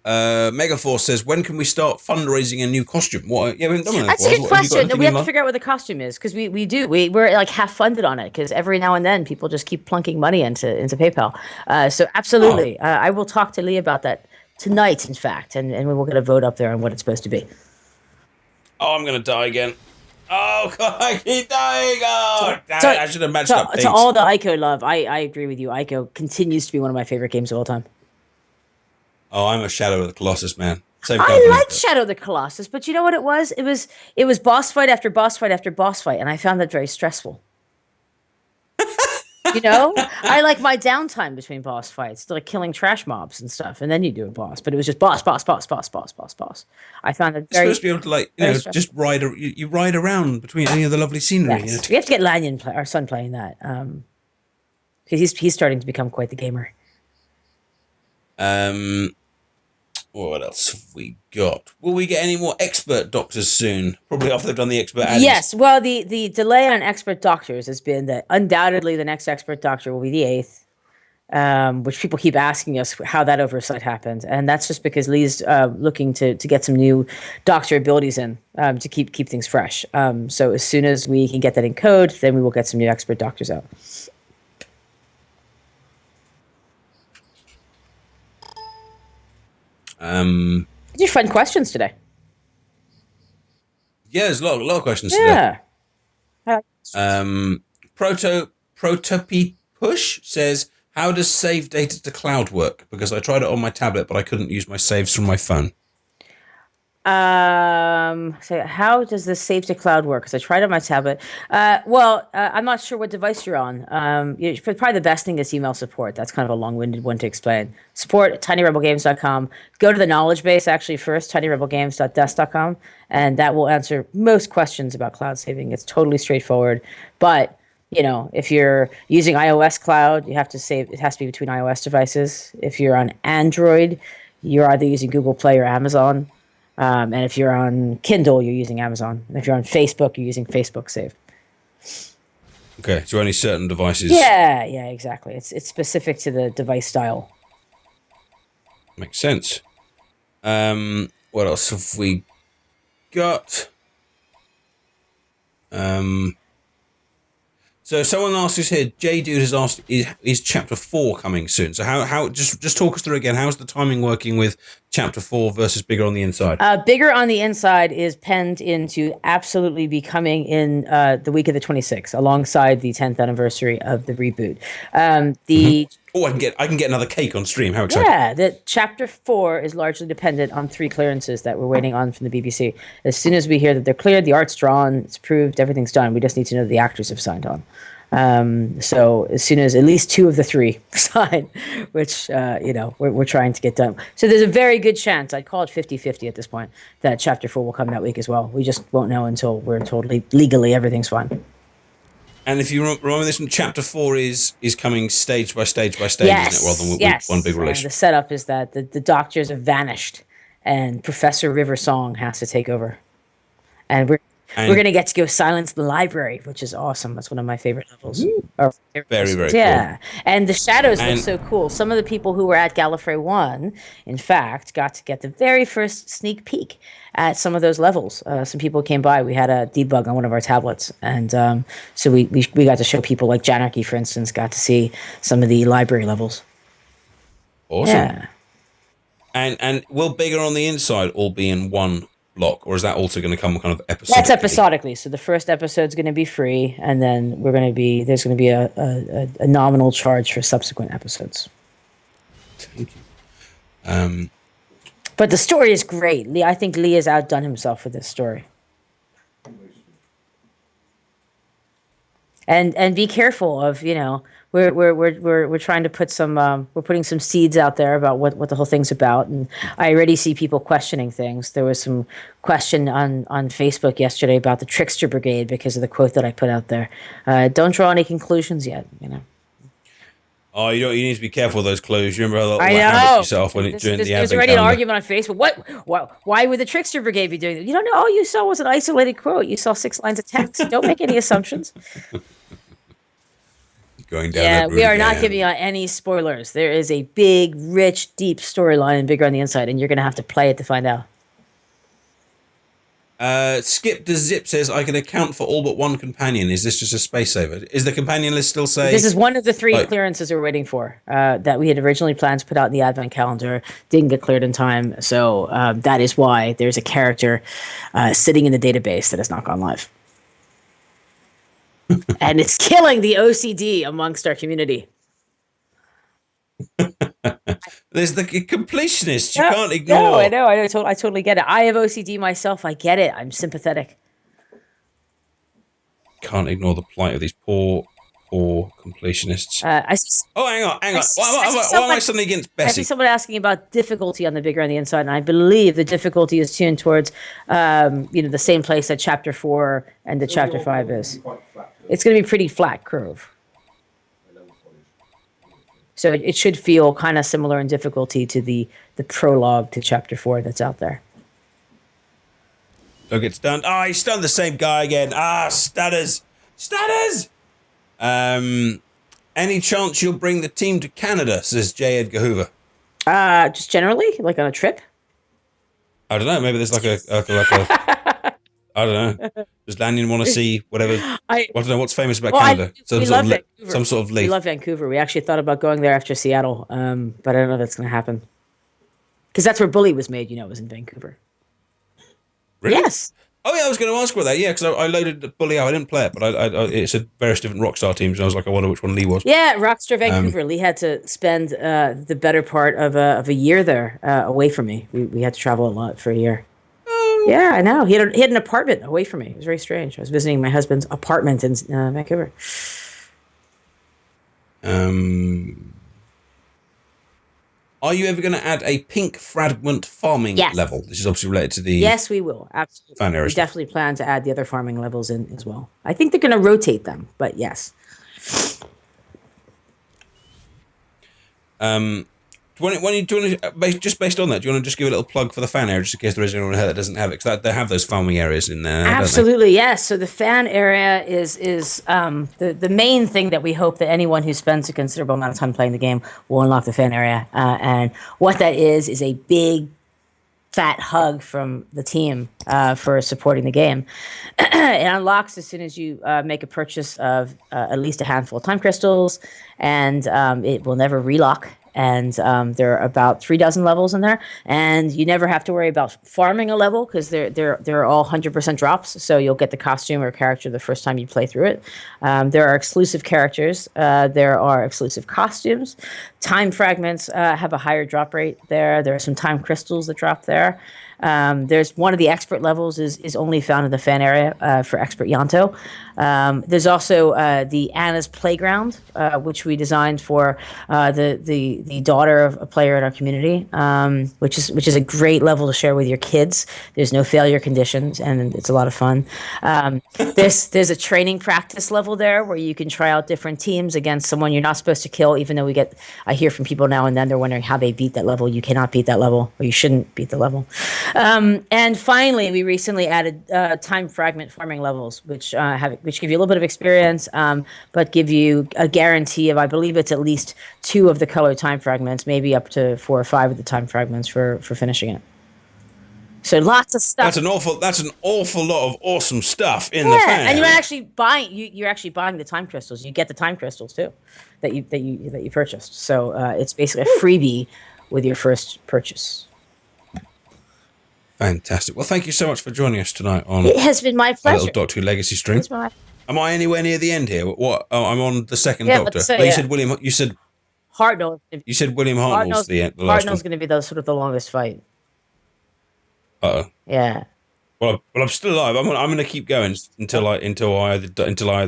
Megaforce says, when can we start fundraising a new costume? What? Yeah, we haven't done that. That's a good question. We have to figure out what the costume is, because we're like half funded on it, because every now and then people just keep plunking money into PayPal. So absolutely, I will talk to Lee about that tonight, in fact, and we will get a vote up there on what it's supposed to be. Oh, I'm gonna die again. Oh God, I keep dying. Oh, I should have matched up. To all the Ico love, I agree with you. Ico continues to be one of my favorite games of all time. Oh, I'm a Shadow of the Colossus man. Same I company, liked Shadow of the Colossus, but you know what it was? It was boss fight after boss fight after boss fight, and I found that very stressful. You know, I like my downtime between boss fights, like killing trash mobs and stuff, and then you do a boss. But it was just boss. I found it very. You're supposed to be able to, like, you know, stressful. just ride. You ride around between any of the lovely scenery. Yes. You know, We have to get Lanyon, our son, playing that, because he's starting to become quite the gamer. What else have we got? Will we get any more expert doctors soon? Probably after they've done the expert addies. Yes. Well, the delay on expert doctors has been that undoubtedly the next expert doctor will be the 8th, which people keep asking us how that oversight happened. And that's just because Lee's looking to get some new doctor abilities in to keep things fresh. So as soon as we can get that in code, then we will get some new expert doctors out. Did you find questions today? Yeah, there's a lot of questions Yeah. today. Prototypush says, how does save data to cloud work? Because I tried it on my tablet, but I couldn't use my saves from my phone. So how does this save to cloud work? Because I tried it on my tablet. I'm not sure what device you're on. Probably the best thing is email support. That's kind of a long-winded one to explain. Support at tinyrebelgames.com. Go to the knowledge base actually first, tinyrebelgames.desk.com, and that will answer most questions about cloud saving. It's totally straightforward. But you know, if you're using iOS cloud, you have to save. It has to be between iOS devices. If you're on Android, you're either using Google Play or Amazon. And if you're on Kindle, you're using Amazon. And if you're on Facebook, you're using Facebook Save. Okay, so only certain devices. Yeah, exactly. It's specific to the device style. Makes sense. What else have we got? So someone asks us here, J Dude has asked, is chapter 4 coming soon? So how just talk us through again, how's the timing working with chapter 4 versus Bigger on the Inside? Bigger on the Inside is penned into absolutely be coming in the week of the 26th, alongside the 10th anniversary of the reboot. Oh, I can get another cake on stream. How exciting. Yeah, the chapter 4 is largely dependent on 3 clearances that we're waiting on from the BBC. As soon as we hear that they're cleared, the art's drawn, it's approved, everything's done. We just need to know that the actors have signed on. So as soon as at least 2 of the 3 sign, which, we're trying to get done. So there's a very good chance, I'd call it 50-50 at this point, that chapter 4 will come that week as well. We just won't know until we're told legally everything's fine. And if you remember this one, chapter 4 is coming stage by stage by stage, yes, isn't it? Rather than yes. one big release. The setup is that the doctors have vanished, and Professor River Song has to take over. And we're going to get to go silence the library, which is awesome. That's one of my favorite levels. Very, very cool. And the shadows look so cool. Some of the people who were at Gallifrey 1, in fact, got to get the very first sneak peek at some of those levels. Some people came by. We had a debug on one of our tablets. And so we got to show people like Janarchy, for instance, got to see some of the library levels. Awesome. Yeah. And will Bigger on the Inside all be in one block, or is that also going to come kind of episodically? That's episodically. So the first episode's going to be free, and then there's going to be a nominal charge for subsequent episodes. Thank you. But the story is great. I think Lee has outdone himself with this story. and be careful of, we're trying to put some we're putting some seeds out there about what the whole thing's about, and I already see people questioning things. There was some question on Facebook yesterday about the Trickster Brigade because of the quote that I put out there. Don't draw any conclusions yet. Oh, you need to be careful of those clues. You remember all I the habits know. you set off during the There's advent already an calendar. argument on Facebook. Why would the Trickster Brigade be doing that? You don't know. All you saw was an isolated quote. You saw 6 lines of text. Don't make any assumptions. Going down that route we are again. not giving out any spoilers. There is a big, rich, deep storyline and bigger on the inside, and you're going to have to play it to find out. Skip the Zip says, I can account for all but one companion. Is this just a space saver? Is the companion list still say? This is one of the 3 clearances we're waiting for that we had originally planned to put out in the advent calendar. Didn't get cleared in time. So that is why there's a character sitting in the database that has not gone live. And it's killing the OCD amongst our community. There's the completionist. You can't ignore. No, I know. I totally get it. I have OCD myself. I get it. I'm sympathetic. Can't ignore the plight of these poor completionists. Hang on. Why am I suddenly against Bessie? I see someone asking about difficulty on the bigger on the inside, and I believe the difficulty is tuned towards, the same place that Chapter 4 and the Chapter 5 is. It's going to be pretty flat curve. So it should feel kind of similar in difficulty to the prologue to Chapter 4 that's out there. Don't get stunned. Oh, he stunned the same guy again. Stutters. Any chance you'll bring the team to Canada, says J. Edgar Hoover. Just generally, like on a trip? I don't know. Maybe there's like a I don't know. Does Lanyon want to see whatever? I don't know what's famous about Canada. Some sort of leaf. We love Vancouver. We actually thought about going there after Seattle, but I don't know if that's going to happen. Because that's where Bully was made. It was in Vancouver. Really? Yes. Oh yeah, I was going to ask about that. Yeah, because I loaded the Bully out. I didn't play it, but it said various different Rockstar teams, and I was like, I wonder which one Lee was. Yeah, Rockstar Vancouver. Lee had to spend the better part of a year there away from me. We had to travel a lot for a year. Yeah, I know. He had an apartment away from me. It was very strange. I was visiting my husband's apartment in Vancouver. Are you ever going to add a pink fragment farming level? This is obviously related to the... Yes, we will. Absolutely. Fan area we definitely plan to add the other farming levels in as well. I think they're going to rotate them, but yes. Just based on that, do you want to just give a little plug for the fan area, just in case there is anyone here that doesn't have it? Because they have those farming areas in there. Absolutely, yes. So the fan area is the main thing that we hope that anyone who spends a considerable amount of time playing the game will unlock the fan area. And what that is a big, fat hug from the team for supporting the game. It unlocks as soon as you make a purchase of at least a handful of time crystals, and it will never relock. And there are about 36 levels in there, and you never have to worry about farming a level because they're all 100% drops. So you'll get the costume or character the first time you play through it. There are exclusive characters. There are exclusive costumes. Time fragments have a higher drop rate there. There are some time crystals that drop there. There's one of the expert levels is only found in the fan area for expert Yanto. There's also the Anna's Playground, which we designed for the daughter of a player in our community, which is a great level to share with your kids. There's no failure conditions, and it's a lot of fun. There's a training practice level there where you can try out different teams against someone you're not supposed to kill, even though I hear from people now and then they're wondering how they beat that level. You cannot beat that level, or you shouldn't beat the level. And finally, we recently added time fragment farming levels, which give you a little bit of experience, but give you a guarantee of, I believe it's at least 2 of the colored time fragments, maybe up to 4 or 5 of the time fragments for finishing it. So lots of stuff. That's an awful lot of awesome stuff in the fan. And you're actually buying the time crystals. You get the time crystals too, that you purchased. So it's basically a freebie with your first purchase. Fantastic. Well, thank you so much for joining us tonight on. It has been my pleasure. Little Doctor Who Legacy stream. Am I anywhere near the end here? What? Oh, I'm on the second Doctor. Say, but you said William. You said Hartnell. You said William Hartnell's the last one. Hartnell's going to be the longest fight. Uh-oh. Yeah. Well, I'm still alive. I'm going to keep going until I either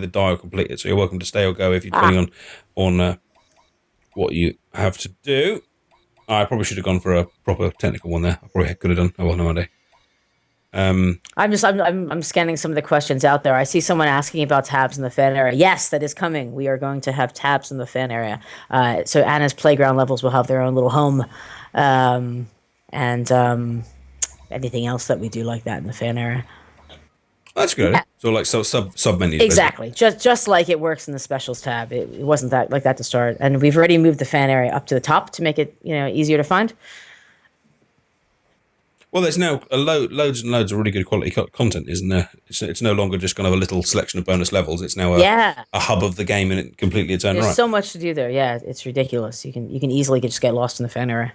die or complete it. So you're welcome to stay or go if you're depending on what you have to do. I probably should have gone for a proper technical one there. I probably could have done. Oh well, no idea. I'm scanning some of the questions out there. I see someone asking about tabs in the fan area. Yes, that is coming. We are going to have tabs in the fan area. So Anna's playground levels will have their own little home, and anything else that we do like that in the fan area. That's good. Yeah. So like sub menus. Exactly. Basically. Just like it works in the specials tab. It wasn't that like that to start, and we've already moved the fan area up to the top to make it easier to find. Well, there's now loads and loads of really good quality content, isn't there? It's no longer just kind of a little selection of bonus levels. It's now a hub of the game in it completely its own right. There's so much to do there. Yeah, it's ridiculous. You can easily just get lost in the fan area.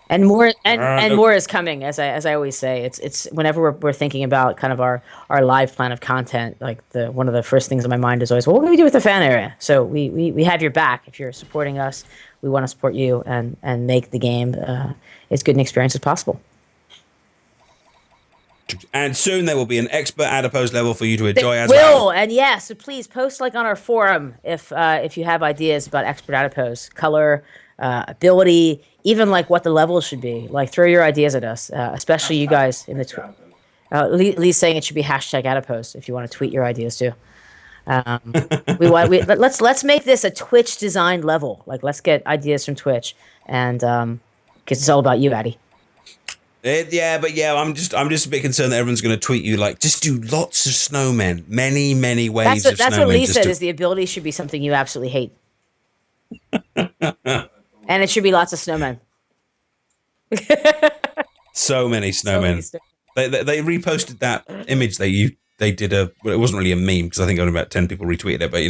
And more more is coming, as I always say. It's whenever we're thinking about kind of our live plan of content, like one of the first things in my mind is always, well, what can we do with the fan area? So we have your back. If you're supporting us, we want to support you and make the game as good an experience as possible. And soon there will be an expert adipose level for you to enjoy as well. And yeah, so please post on our forum if you have ideas about expert adipose color, ability, even like what the levels should be. Like throw your ideas at us, especially you guys in the Lee's saying it should be #adipose if you want to tweet your ideas too. Let's make this a Twitch designed level. Like let's get ideas from Twitch, and because it's all about you, Addy. I'm just a bit concerned that everyone's going to tweet you like, just do lots of snowmen, many waves of snowmen. That's what Lee said. Is the ability should be something you absolutely hate, and it should be lots of snowmen. So many snowmen. They reposted that image they did it wasn't really a meme because I think only about 10 people retweeted it, but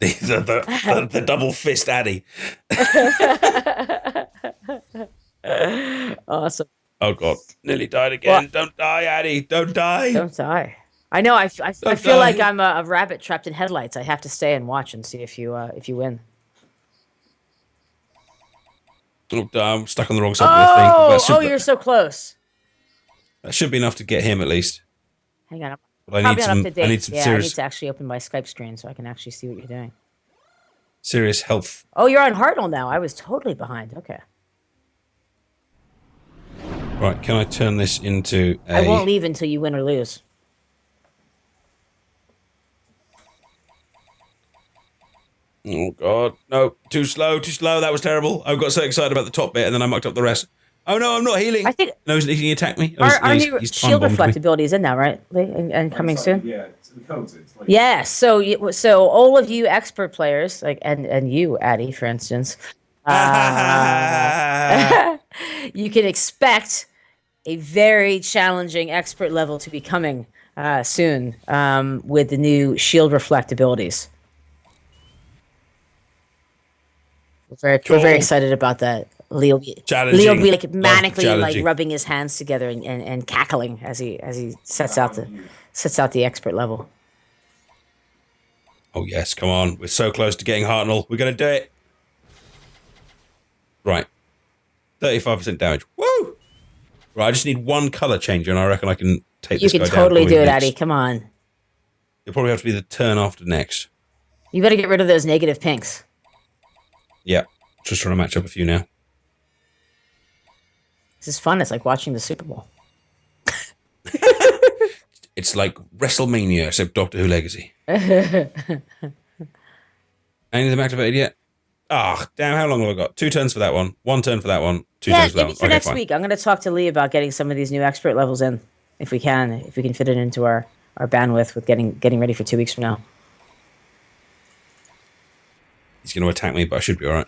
the double fist Addy. Awesome. Oh god, nearly died again. What? Don't die, Addy. Don't die. Don't die. I know. I feel like I'm a rabbit trapped in headlights. I have to stay and watch and see if you win. Oh, I'm stuck on the wrong side of the thing. You're so close. That should be enough to get him at least. Hang on. But I need some serious... I need to actually open my Skype screen so I can actually see what you're doing. Serious health. Oh, you're on Hartnell now. I was totally behind. Okay. Right, can I turn this into a... I won't leave until you win or lose. Oh, God. No, too slow. That was terrible. I got so excited about the top bit and then I mucked up the rest. Oh, no, I'm not healing. I think... No, he attacked me. Our new shield reflectability is in now, right? And coming soon? Yeah, it comes in. Yeah, so all of you expert players, like and you, Addy, for instance, you can expect a very challenging expert level to be coming soon with the new shield reflectabilities. We're very excited about that. Leo will be like manically like rubbing his hands together and cackling as he sets out the expert level. Oh yes, come on. We're so close to getting Hartnell. We're going to do it. Right. 35% damage. Woo! Right, I just need one color changer and I reckon I can take this guy down. You can totally do it, Addy. Come on. It'll probably have to be the turn after next. You better get rid of those negative pinks. Yeah. Just trying to match up a few now. This is fun. It's like watching the Super Bowl. It's like WrestleMania, except Doctor Who Legacy. Any of them activated yet? Ah, damn, how long have I got? 2 turns for that one. 1 turn for that one. 2 turns for that one. For next week. I'm going to talk to Lee about getting some of these new expert levels in, if we can fit it into our bandwidth with getting ready for 2 weeks from now. He's going to attack me, but I should be all right.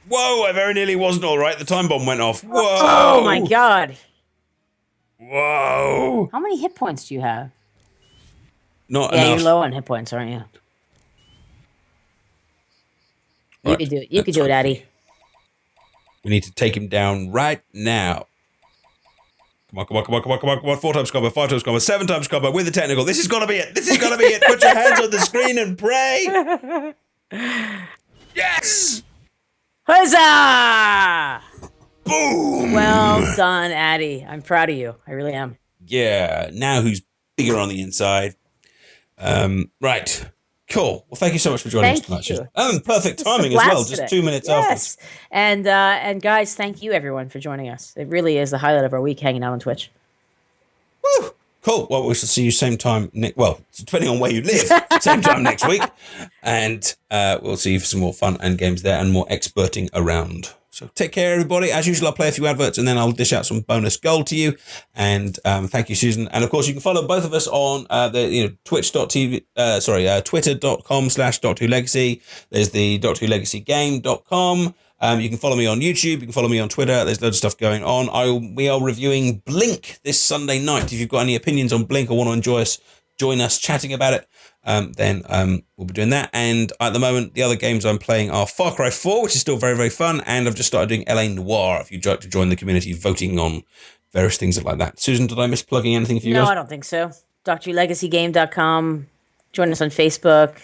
Whoa, I very nearly wasn't all right. The time bomb went off. Whoa. Oh, my God. Whoa. How many hit points do you have? Not enough. Yeah, you're low on hit points, aren't you? You can do it. You can do it, Addy. We need to take him down right now. Come on. 4 times combo, 5 times combo, 7 times combo with the technical. This is going to be it. Put your hands on the screen and pray. Yes! Huzzah! Boom! Well done, Addy. I'm proud of you. I really am. Yeah. Now who's bigger on the inside? Right. Cool. Well, thank you so much for joining us tonight, Thank you. Susan. Perfect This was a timing as well. blast Just today. 2 minutes after. Yes. And guys, thank you everyone for joining us. It really is the highlight of our week hanging out on Twitch. Woo! Cool. Well, we shall see you same time. Well, depending on where you live, same time next week, and we'll see you for some more fun and games there, and more experting around. So take care, everybody. As usual, I'll play a few adverts, and then I'll dish out some bonus gold to you. And thank you, Susan. And of course, you can follow both of us on twitch.tv. Twitter.com/Doctor There's the DoctorWhoLegacyGame.com. You can follow me on YouTube. You can follow me on Twitter. There's loads of stuff going on. We are reviewing Blink this Sunday night. If you've got any opinions on Blink or want to join us chatting about it, then we'll be doing that. And at the moment, the other games I'm playing are Far Cry 4, which is still very, very fun. And I've just started doing LA Noire, if you'd like to join the community voting on various things like that. Susan, did I miss plugging anything for you guys? No, I don't think so. DrLegacyGame.com. Join us on Facebook.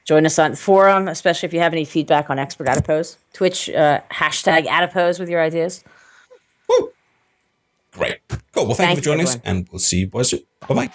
Join us on the forum, especially if you have any feedback on Expert Adipose. Twitch, hashtag Adipose with your ideas. Woo! Great. Cool. Well, thank you for joining us, everyone. and we'll see you boys soon. Bye-bye.